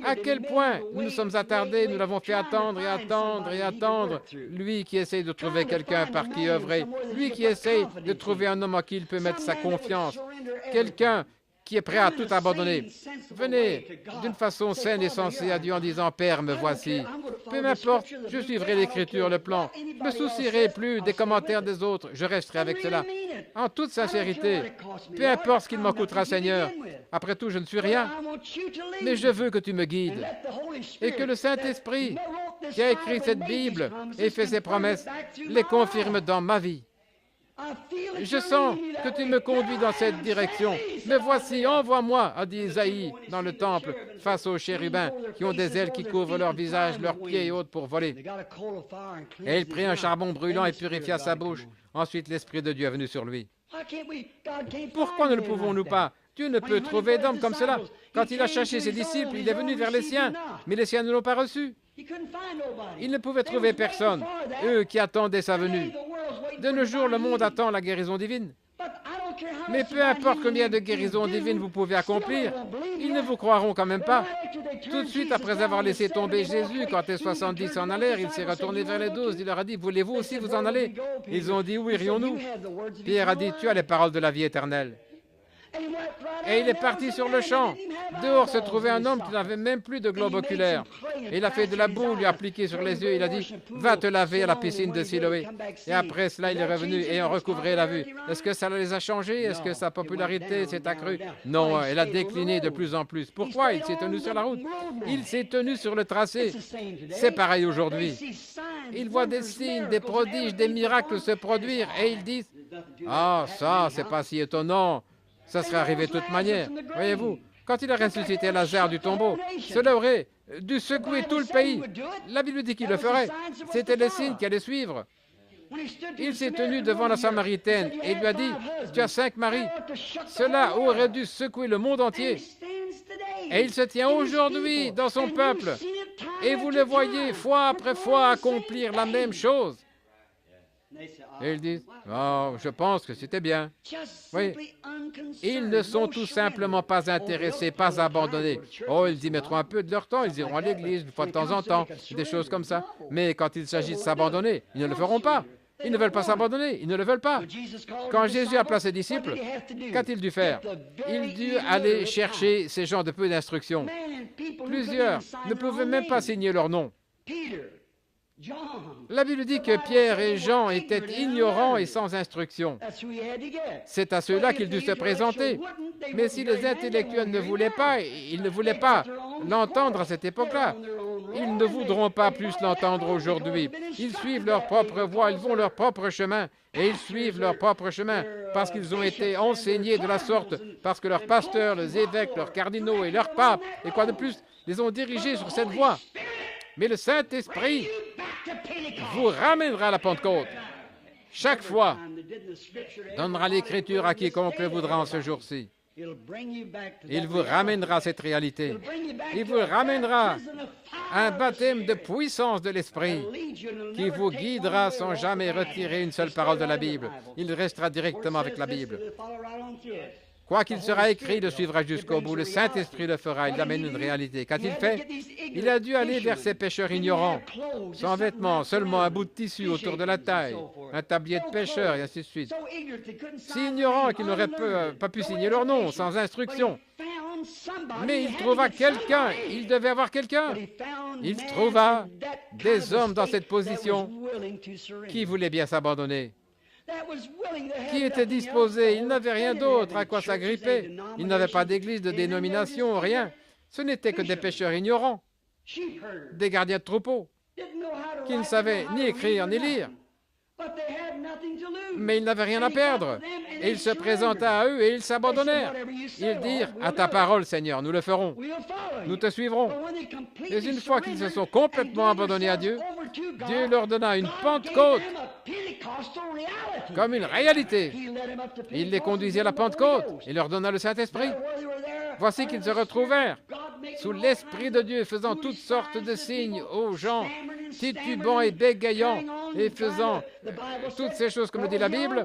À quel point nous nous sommes attardés, nous l'avons fait attendre et attendre et attendre. Lui qui essaye de trouver quelqu'un par qui œuvrer, lui qui essaye de trouver un homme à qui il peut mettre sa confiance, quelqu'un qui est prêt à tout abandonner. Venez d'une façon saine et sensée à Dieu en disant, Père, me voici. Peu m'importe, je suivrai l'Écriture, le plan. Je ne me soucierai plus des commentaires des autres. Je resterai avec cela. En toute sincérité, peu importe ce qu'il m'en coûtera, Seigneur. Après tout, je ne suis rien. Mais je veux que tu me guides. Et que le Saint-Esprit, qui a écrit cette Bible et fait ses promesses, les confirme dans ma vie. Je sens que tu me conduis dans cette direction. Me voici, envoie-moi, a dit Isaïe dans le temple, face aux chérubins qui ont des ailes qui couvrent leur visage, leurs pieds et autres pour voler. Et il prit un charbon brûlant et purifia sa bouche. Ensuite, l'Esprit de Dieu est venu sur lui. Pourquoi ne le pouvons-nous pas? Dieu ne peut trouver d'homme comme cela. Quand il a cherché ses disciples, il est venu vers les siens, mais les siens ne l'ont pas reçu. Il ne pouvait trouver personne, eux qui attendaient sa venue. De nos jours, le monde attend la guérison divine. Mais peu importe combien de guérisons divines vous pouvez accomplir, ils ne vous croiront quand même pas. Tout de suite après avoir laissé tomber Jésus, quand les 70 s'en allèrent, il s'est retourné vers les 12. Il leur a dit, voulez-vous aussi vous en aller? Ils ont dit, où irions-nous? Pierre a dit, tu as les paroles de la vie éternelle. Et il est parti sur le champ. Dehors se trouvait un homme qui n'avait même plus de globe oculaire. Et il a fait de la boue, lui a appliqué sur les yeux. Il a dit, va te laver à la piscine de Siloé. Et après cela, il est revenu et a recouvré la vue. Est-ce que ça les a changés? Est-ce que sa popularité s'est accrue? Non, elle a décliné de plus en plus. Pourquoi? Il s'est tenu sur la route. Il s'est tenu sur le tracé. C'est pareil aujourd'hui. Ils voient des signes, des prodiges, des miracles se produire et ils disent, ah, ça, c'est pas si étonnant. Ça serait arrivé de toute manière. Voyez-vous, quand il a ressuscité Lazare du tombeau, cela aurait dû secouer tout le pays. La Bible dit qu'il le ferait. C'était les signes qui allaient suivre. Il s'est tenu devant la Samaritaine et il lui a dit, tu as 5 maris. Cela aurait dû secouer le monde entier. Et il se tient aujourd'hui dans son peuple. Et vous le voyez fois après fois accomplir la même chose. Et ils disent, oh, je pense que c'était bien. Oui. Ils ne sont tout simplement pas intéressés, pas abandonnés. Oh, ils y mettront un peu de leur temps, ils iront à l'église une fois de temps en temps, des choses comme ça. Mais quand il s'agit de s'abandonner, ils ne le feront pas. Ils ne veulent pas s'abandonner, ils ne le veulent pas. Quand Jésus appela ses disciples, qu'a-t-il dû faire? Il dut aller chercher ces gens de peu d'instruction. Plusieurs ne pouvaient même pas signer leur nom. La Bible dit que Pierre et Jean étaient ignorants et sans instruction. C'est à ceux-là qu'il dut se présenter. Mais si les intellectuels ne voulaient pas, ils ne voulaient pas l'entendre à cette époque-là. Ils ne voudront pas plus l'entendre aujourd'hui. Ils suivent leur propre voie, ils vont leur propre chemin. Et ils suivent leur propre chemin parce qu'ils ont été enseignés de la sorte, parce que leurs pasteurs, les évêques, leurs cardinaux et leurs papes, et quoi de plus, les ont dirigés sur cette voie. Mais le Saint-Esprit vous ramènera à la Pentecôte. Chaque fois, donnera l'Écriture à quiconque le voudra en ce jour-ci. Il vous ramènera à cette réalité. Il vous ramènera à un baptême de puissance de l'Esprit qui vous guidera sans jamais retirer une seule parole de la Bible. Il restera directement avec la Bible. Quoi qu'il sera écrit, il le suivra jusqu'au bout. Le Saint-Esprit le fera, il amène une réalité. Qu'a-t-il fait? Il a dû aller vers ces pécheurs ignorants, sans vêtements, seulement un bout de tissu autour de la taille, un tablier de pêcheur, et ainsi de suite. Si ignorants qu'ils n'auraient pas pu signer leur nom, sans instruction. Mais il trouva quelqu'un, il devait avoir quelqu'un. Il trouva des hommes dans cette position qui voulaient bien s'abandonner, qui étaient disposés. Ils n'avaient rien d'autre à quoi s'agripper. Ils n'avaient pas d'église, de dénomination, rien. Ce n'étaient que des pécheurs ignorants, des gardiens de troupeaux, qui ne savaient ni écrire ni lire. Mais ils n'avaient rien à perdre. Et il se présenta à eux et ils s'abandonnèrent. Ils dirent, à ta parole, Seigneur, nous le ferons. Nous te suivrons. Et une fois qu'ils se sont complètement abandonnés à Dieu, Dieu leur donna une Pentecôte comme une réalité. Il les conduisit à la Pentecôte et leur donna le Saint-Esprit. Voici qu'ils se retrouvèrent sous l'Esprit de Dieu, faisant toutes sortes de signes aux gens, titubant et bégayant et faisant toutes ces choses comme le dit la Bible.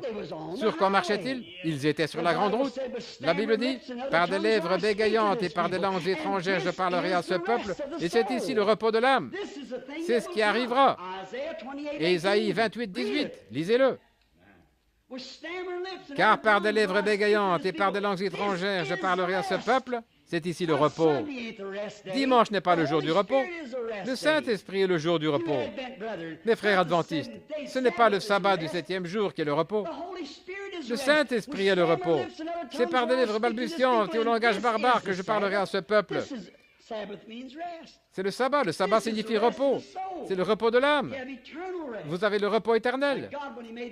Sur quoi marchaient-ils? Ils étaient sur la grande route. La Bible dit, par des lèvres bégayantes et par des langues étrangères, je parlerai à ce peuple. Et c'est ici le repos de l'âme. C'est ce qui arrivera. Ésaïe 28, 18, lisez-le. Car par des lèvres bégayantes et par des langues étrangères, je parlerai à ce peuple. C'est ici le repos. Dimanche n'est pas le jour du repos. Le Saint-Esprit est le jour du repos. Mes frères adventistes, ce n'est pas le sabbat du 7e jour qui est le repos. Le Saint-Esprit est le repos. C'est par des lèvres balbutiantes et au langage barbare que je parlerai à ce peuple. C'est le sabbat. Le sabbat signifie repos. C'est le repos de l'âme. Vous avez le repos éternel.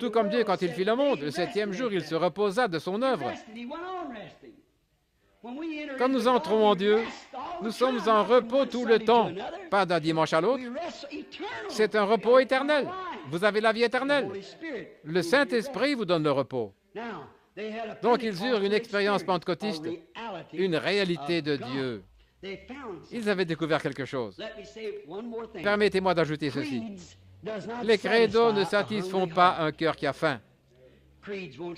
Tout comme Dieu, quand il fit le monde, le 7e jour, il se reposa de son œuvre. Quand nous entrons en Dieu, nous sommes en repos tout le temps, pas d'un dimanche à l'autre. C'est un repos éternel. Vous avez la vie éternelle. Le Saint-Esprit vous donne le repos. Donc, ils eurent une expérience pentecôtiste, une réalité de Dieu. Ils avaient découvert quelque chose. Permettez-moi d'ajouter ceci. Les credos ne satisfont pas un cœur qui a faim.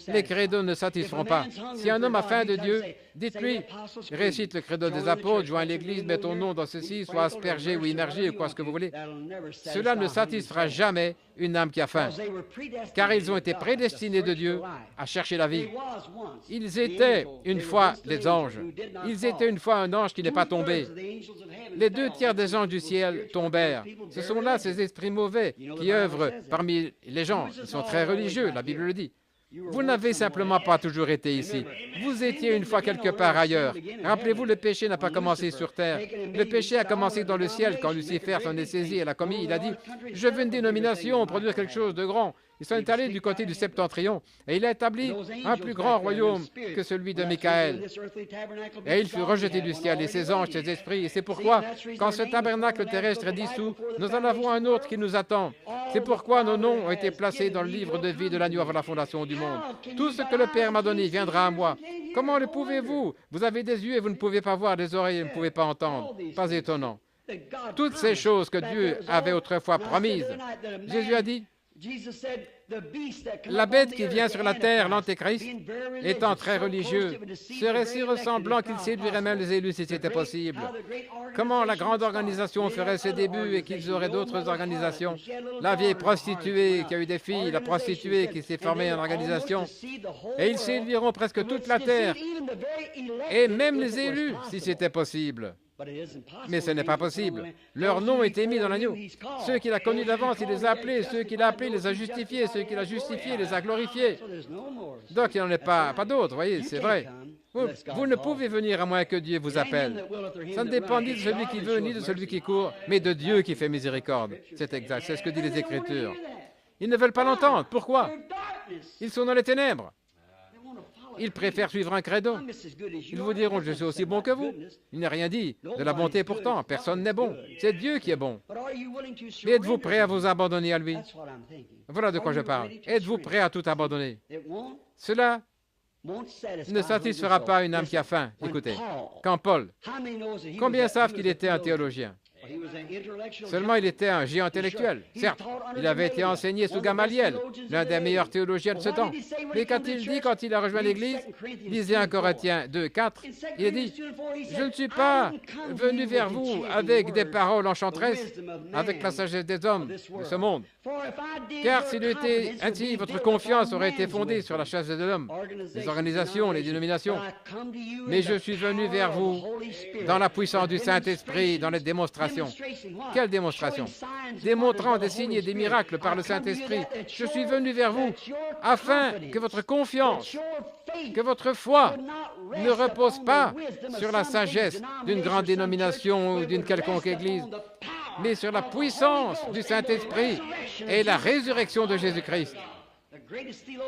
Les credos ne satisferont pas. Si un homme a faim de Dieu, dites-lui, récite le credo des apôtres, joins l'Église, mets ton nom dans ceci, sois aspergé ou immergé, ou quoi ce que vous voulez. Cela ne satisfera jamais une âme qui a faim, car ils ont été prédestinés de Dieu à chercher la vie. Ils étaient une fois des anges. Ils étaient une fois un ange qui n'est pas tombé. Les 2/3 des anges du ciel tombèrent. Ce sont là ces esprits mauvais qui œuvrent parmi les gens. Ils sont très religieux, la Bible le dit. Vous n'avez simplement pas toujours été ici. Vous étiez une fois quelque part ailleurs. Rappelez-vous, le péché n'a pas commencé sur terre. Le péché a commencé dans le ciel quand Lucifer s'en est saisi et l'a commis. Il a dit, je veux une dénomination, produire quelque chose de grand. Ils sont allés du côté du septentrion et il a établi un plus grand royaume que celui de Michaël. Et il fut rejeté du ciel et ses anges, ses esprits. Et c'est pourquoi, quand ce tabernacle terrestre est dissous, nous en avons un autre qui nous attend. C'est pourquoi nos noms ont été placés dans le livre de vie de l'agneau avant la fondation du monde. Tout ce que le Père m'a donné viendra à moi. Comment le pouvez-vous? Vous avez des yeux et vous ne pouvez pas voir, des oreilles et vous ne pouvez pas entendre. Pas étonnant. Toutes ces choses que Dieu avait autrefois promises. Jésus a dit, La bête qui vient sur la terre, l'Antéchrist, étant très religieux, serait si ressemblant qu'il séduirait même les élus si c'était possible. Comment la grande organisation ferait ses débuts et qu'ils auraient d'autres organisations? La vieille prostituée qui a eu des filles, la prostituée qui s'est formée en organisation, et ils séduiront presque toute la terre, et même les élus si c'était possible. Mais ce n'est pas possible. Leur nom est mis dans l'agneau. Ceux qu'il a connus d'avance, il les a appelés. Ceux qu'il a appelés, les a justifiés. Ceux qu'il a justifiés, les a glorifiés. Donc, il n'y en a pas d'autres, voyez, c'est vrai. Vous ne pouvez venir à moins que Dieu vous appelle. Ça ne dépend ni de celui qui veut, ni de celui qui court, mais de Dieu qui fait miséricorde. C'est exact, c'est ce que disent les Écritures. Ils ne veulent pas l'entendre. Pourquoi? Ils sont dans les ténèbres. Ils préfèrent suivre un credo. Ils vous diront, je suis aussi bon que vous. Il n'a rien dit de la bonté pourtant. Personne n'est bon. C'est Dieu qui est bon. Mais êtes-vous prêt à vous abandonner à lui? Voilà de quoi je parle. Êtes-vous prêt à tout abandonner? Cela ne satisfera pas une âme qui a faim. Écoutez, quand Paul, combien savent qu'il était un théologien? Seulement, il était un géant intellectuel. Certes, il avait été enseigné sous Gamaliel, l'un des meilleurs théologiens de ce temps. Mais qu'a-t-il dit quand il a rejoint l'Église? Lisez 1 Corinthiens 2, 4. Il a dit, « Je ne suis pas venu vers vous avec des paroles enchanteresses, avec la sagesse des hommes de ce monde. Car s'il était ainsi, votre confiance aurait été fondée sur la sagesse de l'homme, les organisations, les dénominations. Mais je suis venu vers vous dans la puissance du Saint-Esprit, dans les démonstrations. Quelle démonstration? Démontrant des signes et des miracles par le Saint-Esprit. Je suis venu vers vous afin que votre confiance, que votre foi ne repose pas sur la sagesse d'une grande dénomination ou d'une quelconque église, mais sur la puissance du Saint-Esprit et la résurrection de Jésus-Christ.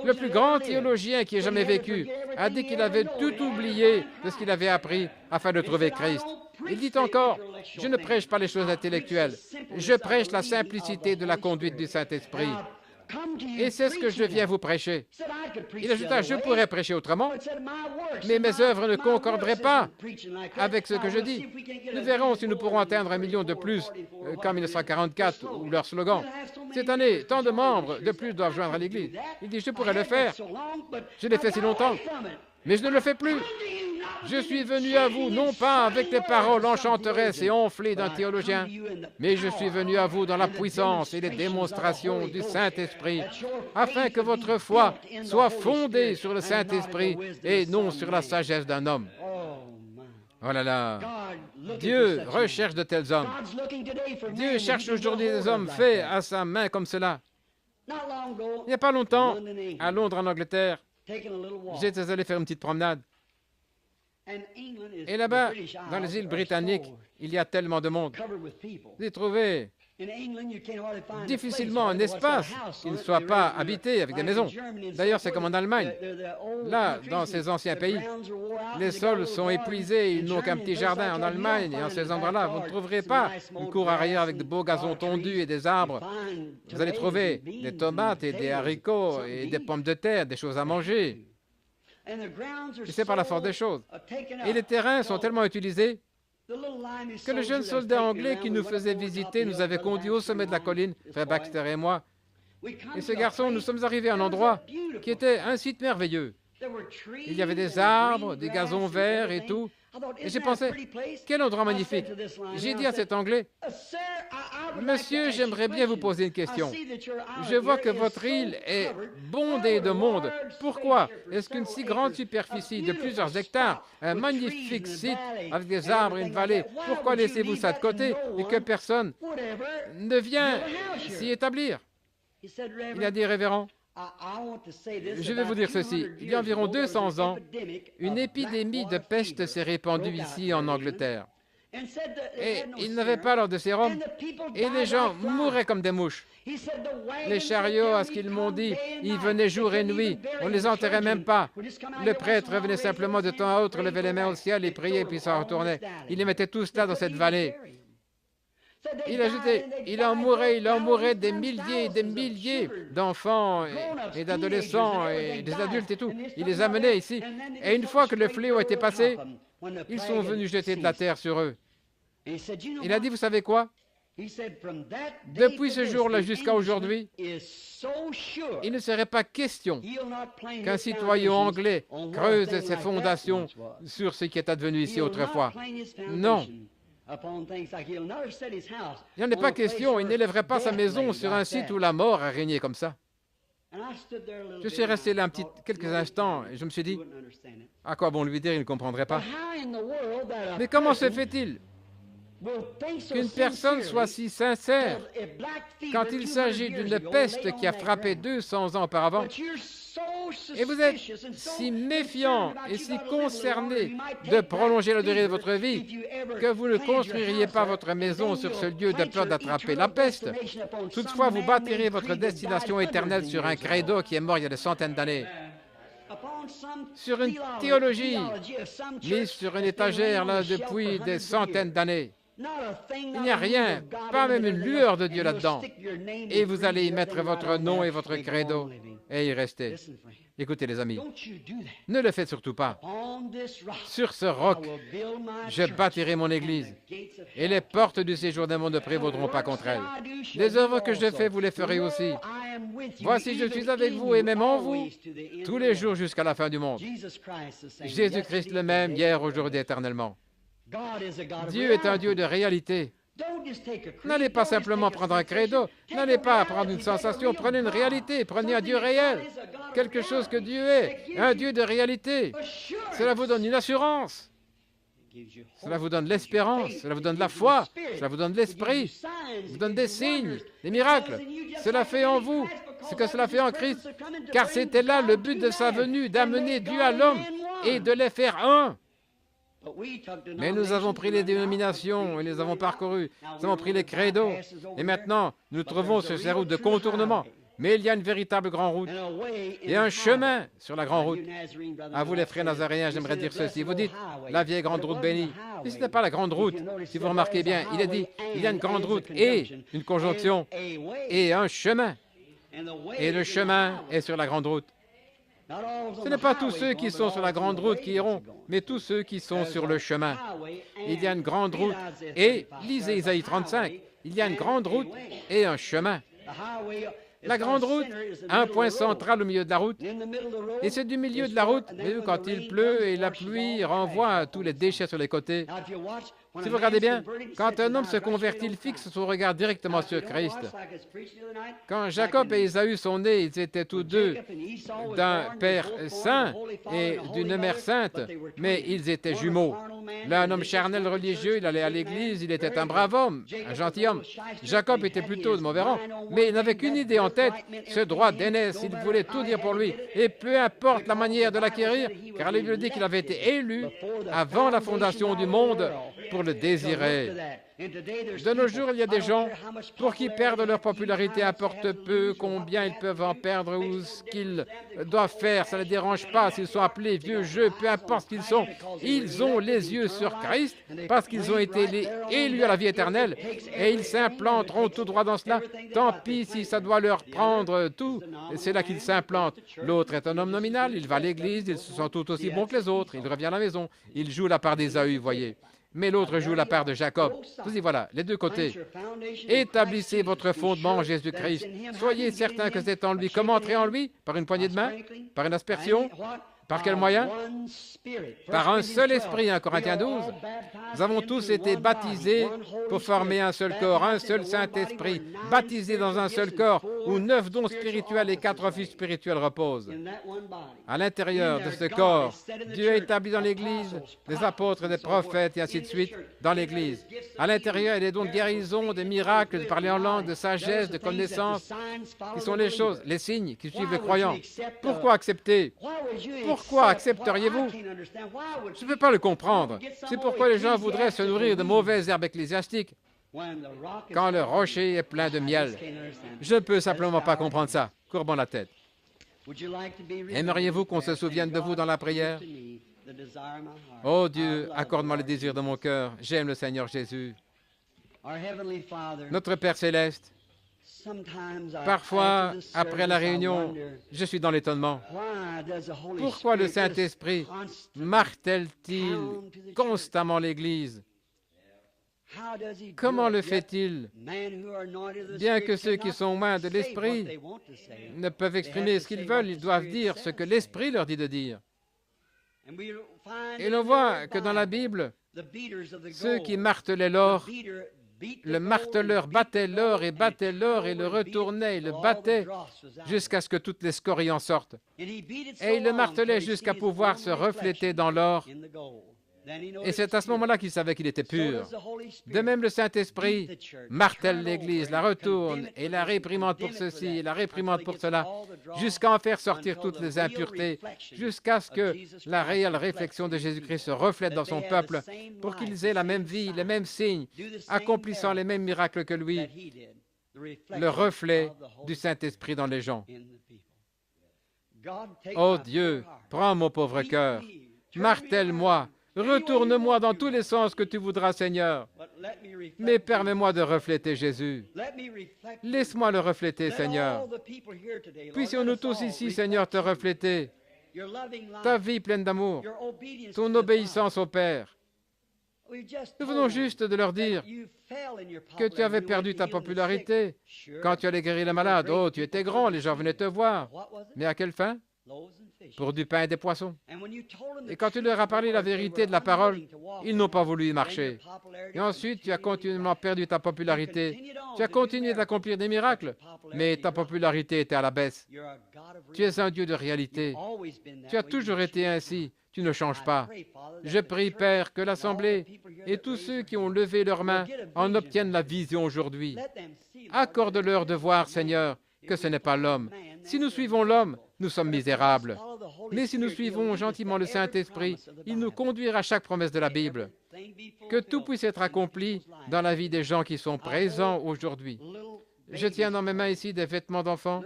Le plus grand théologien qui ait jamais vécu a dit qu'il avait tout oublié de ce qu'il avait appris afin de trouver Christ. Il dit encore, je ne prêche pas les choses intellectuelles, je prêche la simplicité de la conduite du Saint-Esprit. Et c'est ce que je viens vous prêcher. Il ajouta, je pourrais prêcher autrement, mais mes œuvres ne concorderaient pas avec ce que je dis. Nous verrons si nous pourrons atteindre 1 million de plus qu'en 1944 ou leur slogan. Cette année, tant de membres de plus doivent joindre à l'Église. Il dit, je pourrais le faire. Je l'ai fait si longtemps, mais je ne le fais plus. Je suis venu à vous, non pas avec des paroles enchanteresses et enflées d'un théologien, mais je suis venu à vous dans la puissance et les démonstrations du Saint-Esprit, afin que votre foi soit fondée sur le Saint-Esprit et non sur la sagesse d'un homme. Oh là là! Dieu recherche de tels hommes. Dieu cherche aujourd'hui des hommes faits à sa main comme cela. Il n'y a pas longtemps, à Londres, en Angleterre, j'étais allé faire une petite promenade. Et là-bas, dans les îles britanniques, il y a tellement de monde. Vous y trouvez difficilement un espace qui ne soit pas habité avec des maisons. D'ailleurs, c'est comme en Allemagne. Là, dans ces anciens pays, les sols sont épuisés, ils n'ont qu'un petit jardin. En Allemagne et en ces endroits-là, vous ne trouverez pas une cour arrière avec de beaux gazons tondus et des arbres. Vous allez trouver des tomates et des haricots et des pommes de terre, des choses à manger. Et c'est par la force des choses. Et les terrains sont tellement utilisés que le jeune soldat anglais qui nous faisait visiter nous avait conduits au sommet de la colline, frère Baxter et moi. Et ce garçon, nous sommes arrivés à un endroit qui était un site merveilleux. Il y avait des arbres, des gazons verts et tout. Et j'ai pensé, quel endroit magnifique. J'ai dit à cet Anglais, monsieur, j'aimerais bien vous poser une question. Je vois que votre île est bondée de monde. Pourquoi est-ce qu'une si grande superficie de plusieurs hectares, un magnifique site avec des arbres et une vallée, pourquoi laissez-vous ça de côté et que personne ne vient s'y établir? Il a dit, révérend, je vais vous dire ceci. Il y a environ 200 ans, une épidémie de peste s'est répandue ici en Angleterre. Et il n'avait pas alors de sérum, et les gens mouraient comme des mouches. Les chariots, à ce qu'ils m'ont dit, ils venaient jour et nuit, on ne les enterrait même pas. Le prêtre venait simplement de temps à autre, lever les mains au ciel et prier, puis s'en retournait. Il les mettait tous là dans cette vallée. Il ajoutait, il en mourait des milliers d'enfants et d'adolescents et des adultes et tout. Il les amenait ici. Et une fois que le fléau était passé, ils sont venus jeter de la terre sur eux. Il a dit, vous savez quoi? Depuis ce jour-là jusqu'à aujourd'hui, il ne serait pas question qu'un citoyen anglais creuse ses fondations sur ce qui est advenu ici autrefois. Non. Il n'en est pas question. Il n'élèverait pas sa maison sur un site où la mort a régné comme ça. Je suis resté là quelques instants et je me suis dit, à quoi bon lui dire, il ne comprendrait pas. Mais comment se fait-il qu'une personne soit si sincère quand il s'agit d'une peste qui a frappé 200 ans auparavant, et vous êtes si méfiant et si concerné de prolonger la durée de votre vie que vous ne construiriez pas votre maison sur ce lieu de peur d'attraper la peste. Toutefois, vous bâtirez votre destination éternelle sur un credo qui est mort il y a des centaines d'années, sur une théologie mise sur une étagère là depuis des centaines d'années. Il n'y a rien, pas même une lueur de Dieu là-dedans. Et vous allez y mettre votre nom et votre credo et y rester. Écoutez les amis, ne le faites surtout pas. Sur ce roc, je bâtirai mon église et les portes du séjour des mondes ne prévaudront pas contre elle. Les œuvres que je fais, vous les ferez aussi. Voici, je suis avec vous et même en vous tous les jours jusqu'à la fin du monde. Jésus-Christ le même, hier, aujourd'hui, éternellement. Dieu est un Dieu de réalité. N'allez pas simplement prendre un credo, n'allez pas prendre une sensation, prenez une réalité, prenez un Dieu réel, quelque chose que Dieu est, un Dieu de réalité. Cela vous donne une assurance, cela vous donne l'espérance, cela vous donne la foi, cela vous donne l'esprit, vous donne des signes, des miracles. Cela fait en vous ce que cela fait en Christ, car c'était là le but de sa venue, d'amener Dieu à l'homme et de les faire un. Mais nous avons pris les dénominations et les avons parcourues. Nous avons pris les credos. Et maintenant, nous nous trouvons sur ces routes de contournement. Mais il y a une véritable grande route et un chemin sur la grande route. À vous les frères nazaréens, j'aimerais dire ceci. Vous dites, la vieille grande route bénie. Mais ce n'est pas la grande route. Si vous remarquez bien, il est dit, il y a une grande route et une conjonction et un chemin. Et le chemin est sur la grande route. Ce n'est pas tous ceux qui sont sur la grande route qui iront, mais tous ceux qui sont sur le chemin. Il y a une grande route et, lisez Isaïe 35, il y a une grande route et un chemin. La grande route, un point central au milieu de la route, et c'est du milieu de la route, quand il pleut et la pluie renvoie tous les déchets sur les côtés. Si vous regardez bien, quand un homme se convertit, il fixe son regard directement sur Christ. Quand Jacob et Ésaü sont nés, ils étaient tous deux d'un père saint et d'une mère sainte, mais ils étaient jumeaux. L'un, un homme charnel religieux, il allait à l'église, il était un brave homme, un gentilhomme. Jacob était plutôt de mauvais rang, mais il n'avait qu'une idée en tête, ce droit d'aînesse, il voulait tout dire pour lui. Et peu importe la manière de l'acquérir, car la Bible dit qu'il avait été élu avant la fondation du monde pour le désirer. De nos jours, il y a des gens pour qui perdre leur popularité importe peu, combien ils peuvent en perdre ou ce qu'ils doivent faire, ça ne les dérange pas s'ils sont appelés vieux jeux, peu importe ce qu'ils sont. Ils ont les yeux sur Christ parce qu'ils ont été élus à la vie éternelle et ils s'implanteront tout droit dans cela. Tant pis si ça doit leur prendre tout, c'est là qu'ils s'implantent. L'autre est un homme nominal, il va à l'église, il se sent tout aussi bon que les autres, il revient à la maison, il joue la part d'Ésaü, voyez. Mais l'autre joue la part de Jacob. Vous y voilà, les deux côtés. Établissez votre fondement en Jésus-Christ. Soyez certains que c'est en lui. Comment entrer en lui? Par une poignée de main? Par une aspersion? Par quel moyen? Par un seul esprit, 1 Corinthiens 12. Nous avons tous été baptisés pour former un seul corps, un seul Saint-Esprit, baptisés dans un seul corps, où 9 dons spirituels et 4 offices spirituels reposent. À l'intérieur de ce corps, Dieu a établi dans l'Église des apôtres, des prophètes et ainsi de suite dans l'Église. À l'intérieur, il y a des dons de guérison, des miracles, de parler en langue, de sagesse, de connaissance, qui sont les choses, les signes qui suivent le croyant. Pourquoi accepter? Pourquoi accepteriez-vous? Je ne peux pas le comprendre. C'est pourquoi les gens voudraient se nourrir de mauvaises herbes ecclésiastiques quand le rocher est plein de miel. Je ne peux simplement pas comprendre ça. Courbons la tête. Aimeriez-vous qu'on se souvienne de vous dans la prière? Oh Dieu, accorde-moi le désir de mon cœur. J'aime le Seigneur Jésus. Notre Père céleste, parfois, après la réunion, je suis dans l'étonnement. Pourquoi le Saint-Esprit martèle-t-il constamment l'Église? Comment le fait-il? Bien que ceux qui sont loin de l'Esprit ne peuvent exprimer ce qu'ils veulent, ils doivent dire ce que l'Esprit leur dit de dire. Et l'on voit que dans la Bible, ceux qui martelaient l'or, le marteleur battait l'or et le retournait et le battait jusqu'à ce que toutes les scories en sortent. Et il le martelait jusqu'à pouvoir se refléter dans l'or. Et c'est à ce moment-là qu'il savait qu'il était pur. De même, le Saint-Esprit martèle l'Église, la retourne et la réprimande pour ceci et la réprimande pour cela, jusqu'à en faire sortir toutes les impuretés, jusqu'à ce que la réelle réflexion de Jésus-Christ se reflète dans son peuple, pour qu'ils aient la même vie, les mêmes signes, accomplissant les mêmes miracles que lui, le reflet du Saint-Esprit dans les gens. Ô Dieu, prends mon pauvre cœur, martèle-moi, retourne-moi dans tous les sens que tu voudras, Seigneur, mais permets-moi de refléter Jésus. Laisse-moi le refléter, Seigneur. Puissions-nous tous ici, Seigneur, te refléter, ta vie pleine d'amour, ton obéissance au Père. Nous venons juste de leur dire que tu avais perdu ta popularité quand tu allais guérir les malades. Oh, tu étais grand, les gens venaient te voir. Mais à quelle fin? Pour du pain et des poissons. Et quand tu leur as parlé la vérité de la parole, ils n'ont pas voulu y marcher. Et ensuite, tu as continuellement perdu ta popularité. Tu as continué d'accomplir des miracles, mais ta popularité était à la baisse. Tu es un Dieu de réalité. Tu as toujours été ainsi. Tu ne changes pas. Je prie, Père, que l'Assemblée et tous ceux qui ont levé leurs mains en obtiennent la vision aujourd'hui. Accorde-leur de voir, Seigneur, que ce n'est pas l'homme. Si nous suivons l'homme, nous sommes misérables. Mais si nous suivons gentiment le Saint-Esprit, il nous conduira à chaque promesse de la Bible. Que tout puisse être accompli dans la vie des gens qui sont présents aujourd'hui. Je tiens dans mes mains ici des vêtements d'enfants,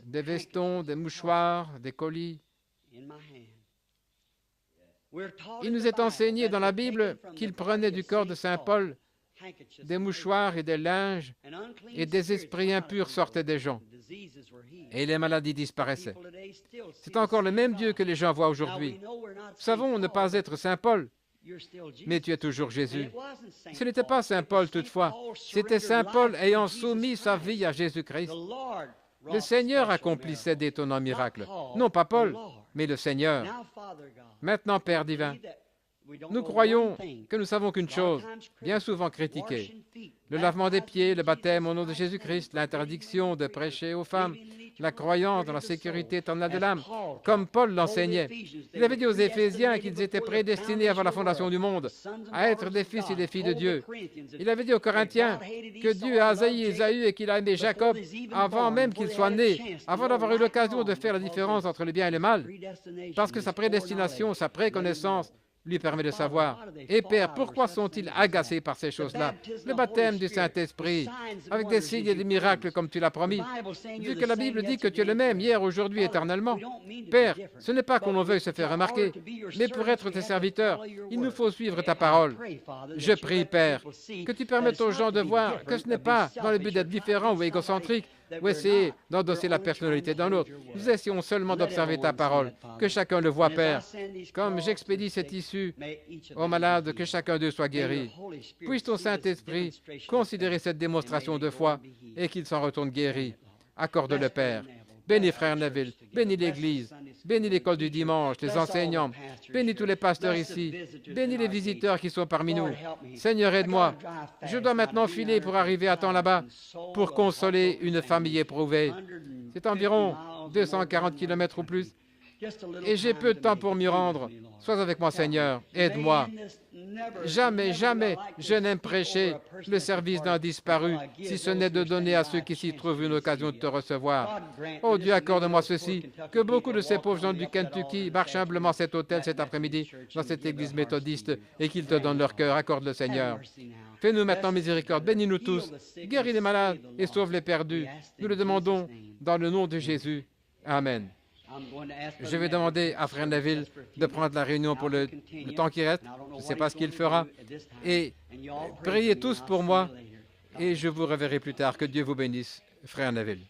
des vestons, des mouchoirs, des colis. Il nous est enseigné dans la Bible qu'il prenait du corps de Saint Paul des mouchoirs et des linges, et des esprits impurs sortaient des gens, et les maladies disparaissaient. C'est encore le même Dieu que les gens voient aujourd'hui. Nous savons ne pas être Saint Paul, mais tu es toujours Jésus. Ce n'était pas Saint Paul toutefois, c'était Saint Paul ayant soumis sa vie à Jésus-Christ. Le Seigneur accomplissait d'étonnants miracles, non pas Paul, mais le Seigneur. Maintenant, Père divin, nous croyons que nous savons qu'une chose, bien souvent critiquée, le lavement des pieds, le baptême au nom de Jésus-Christ, l'interdiction de prêcher aux femmes, la croyance dans la sécurité éternelle de l'âme, comme Paul l'enseignait. Il avait dit aux Éphésiens qu'ils étaient prédestinés avant la fondation du monde à être des fils et des filles de Dieu. Il avait dit aux Corinthiens que Dieu a haï Ésaü et qu'il a aimé Jacob avant même qu'il soit né, avant d'avoir eu l'occasion de faire la différence entre le bien et le mal, parce que sa prédestination, sa préconnaissance, lui permet de savoir. Et Père, pourquoi sont-ils agacés par ces choses-là? Le baptême du Saint-Esprit, avec des signes et des miracles comme tu l'as promis. Vu que la Bible dit que tu es le même hier, aujourd'hui, éternellement. Père, ce n'est pas qu'on en veuille se faire remarquer, mais pour être tes serviteurs, il nous faut suivre ta parole. Je prie, Père, que tu permettes aux gens de voir que ce n'est pas dans le but d'être différent ou égocentrique, ou essayer d'endosser la personnalité d'un autre. Nous essayons seulement d'observer ta parole, que chacun le voit, Père. Comme j'expédie cette issue aux malades, que chacun d'eux soit guéri. Puisse ton Saint-Esprit considérer cette démonstration de foi et qu'il s'en retourne guéri. Accorde-le, Père. Bénis Frère Neville, bénis l'Église, bénis l'école du dimanche, les enseignants, bénis tous les pasteurs ici, bénis les visiteurs qui sont parmi nous. Seigneur, aide-moi. Je dois maintenant filer pour arriver à temps là-bas, pour consoler une famille éprouvée. C'est environ 240 km ou plus. Et j'ai peu de temps pour m'y rendre. Sois avec moi, Seigneur. Aide-moi. Jamais, jamais je n'aime prêcher le service d'un disparu, si ce n'est de donner à ceux qui s'y trouvent une occasion de te recevoir. Oh Dieu, accorde-moi ceci, que beaucoup de ces pauvres gens du Kentucky marchent humblement cet autel cet après-midi dans cette église méthodiste et qu'ils te donnent leur cœur. Accorde-le, Seigneur. Fais-nous maintenant miséricorde, bénis-nous tous, guéris les malades et sauve les perdus. Nous le demandons dans le nom de Jésus. Amen. Je vais demander à Frère Neville de prendre la réunion pour le temps qui reste. Je ne sais pas ce qu'il fera. Et priez tous pour moi et je vous reverrai plus tard. Que Dieu vous bénisse, Frère Neville.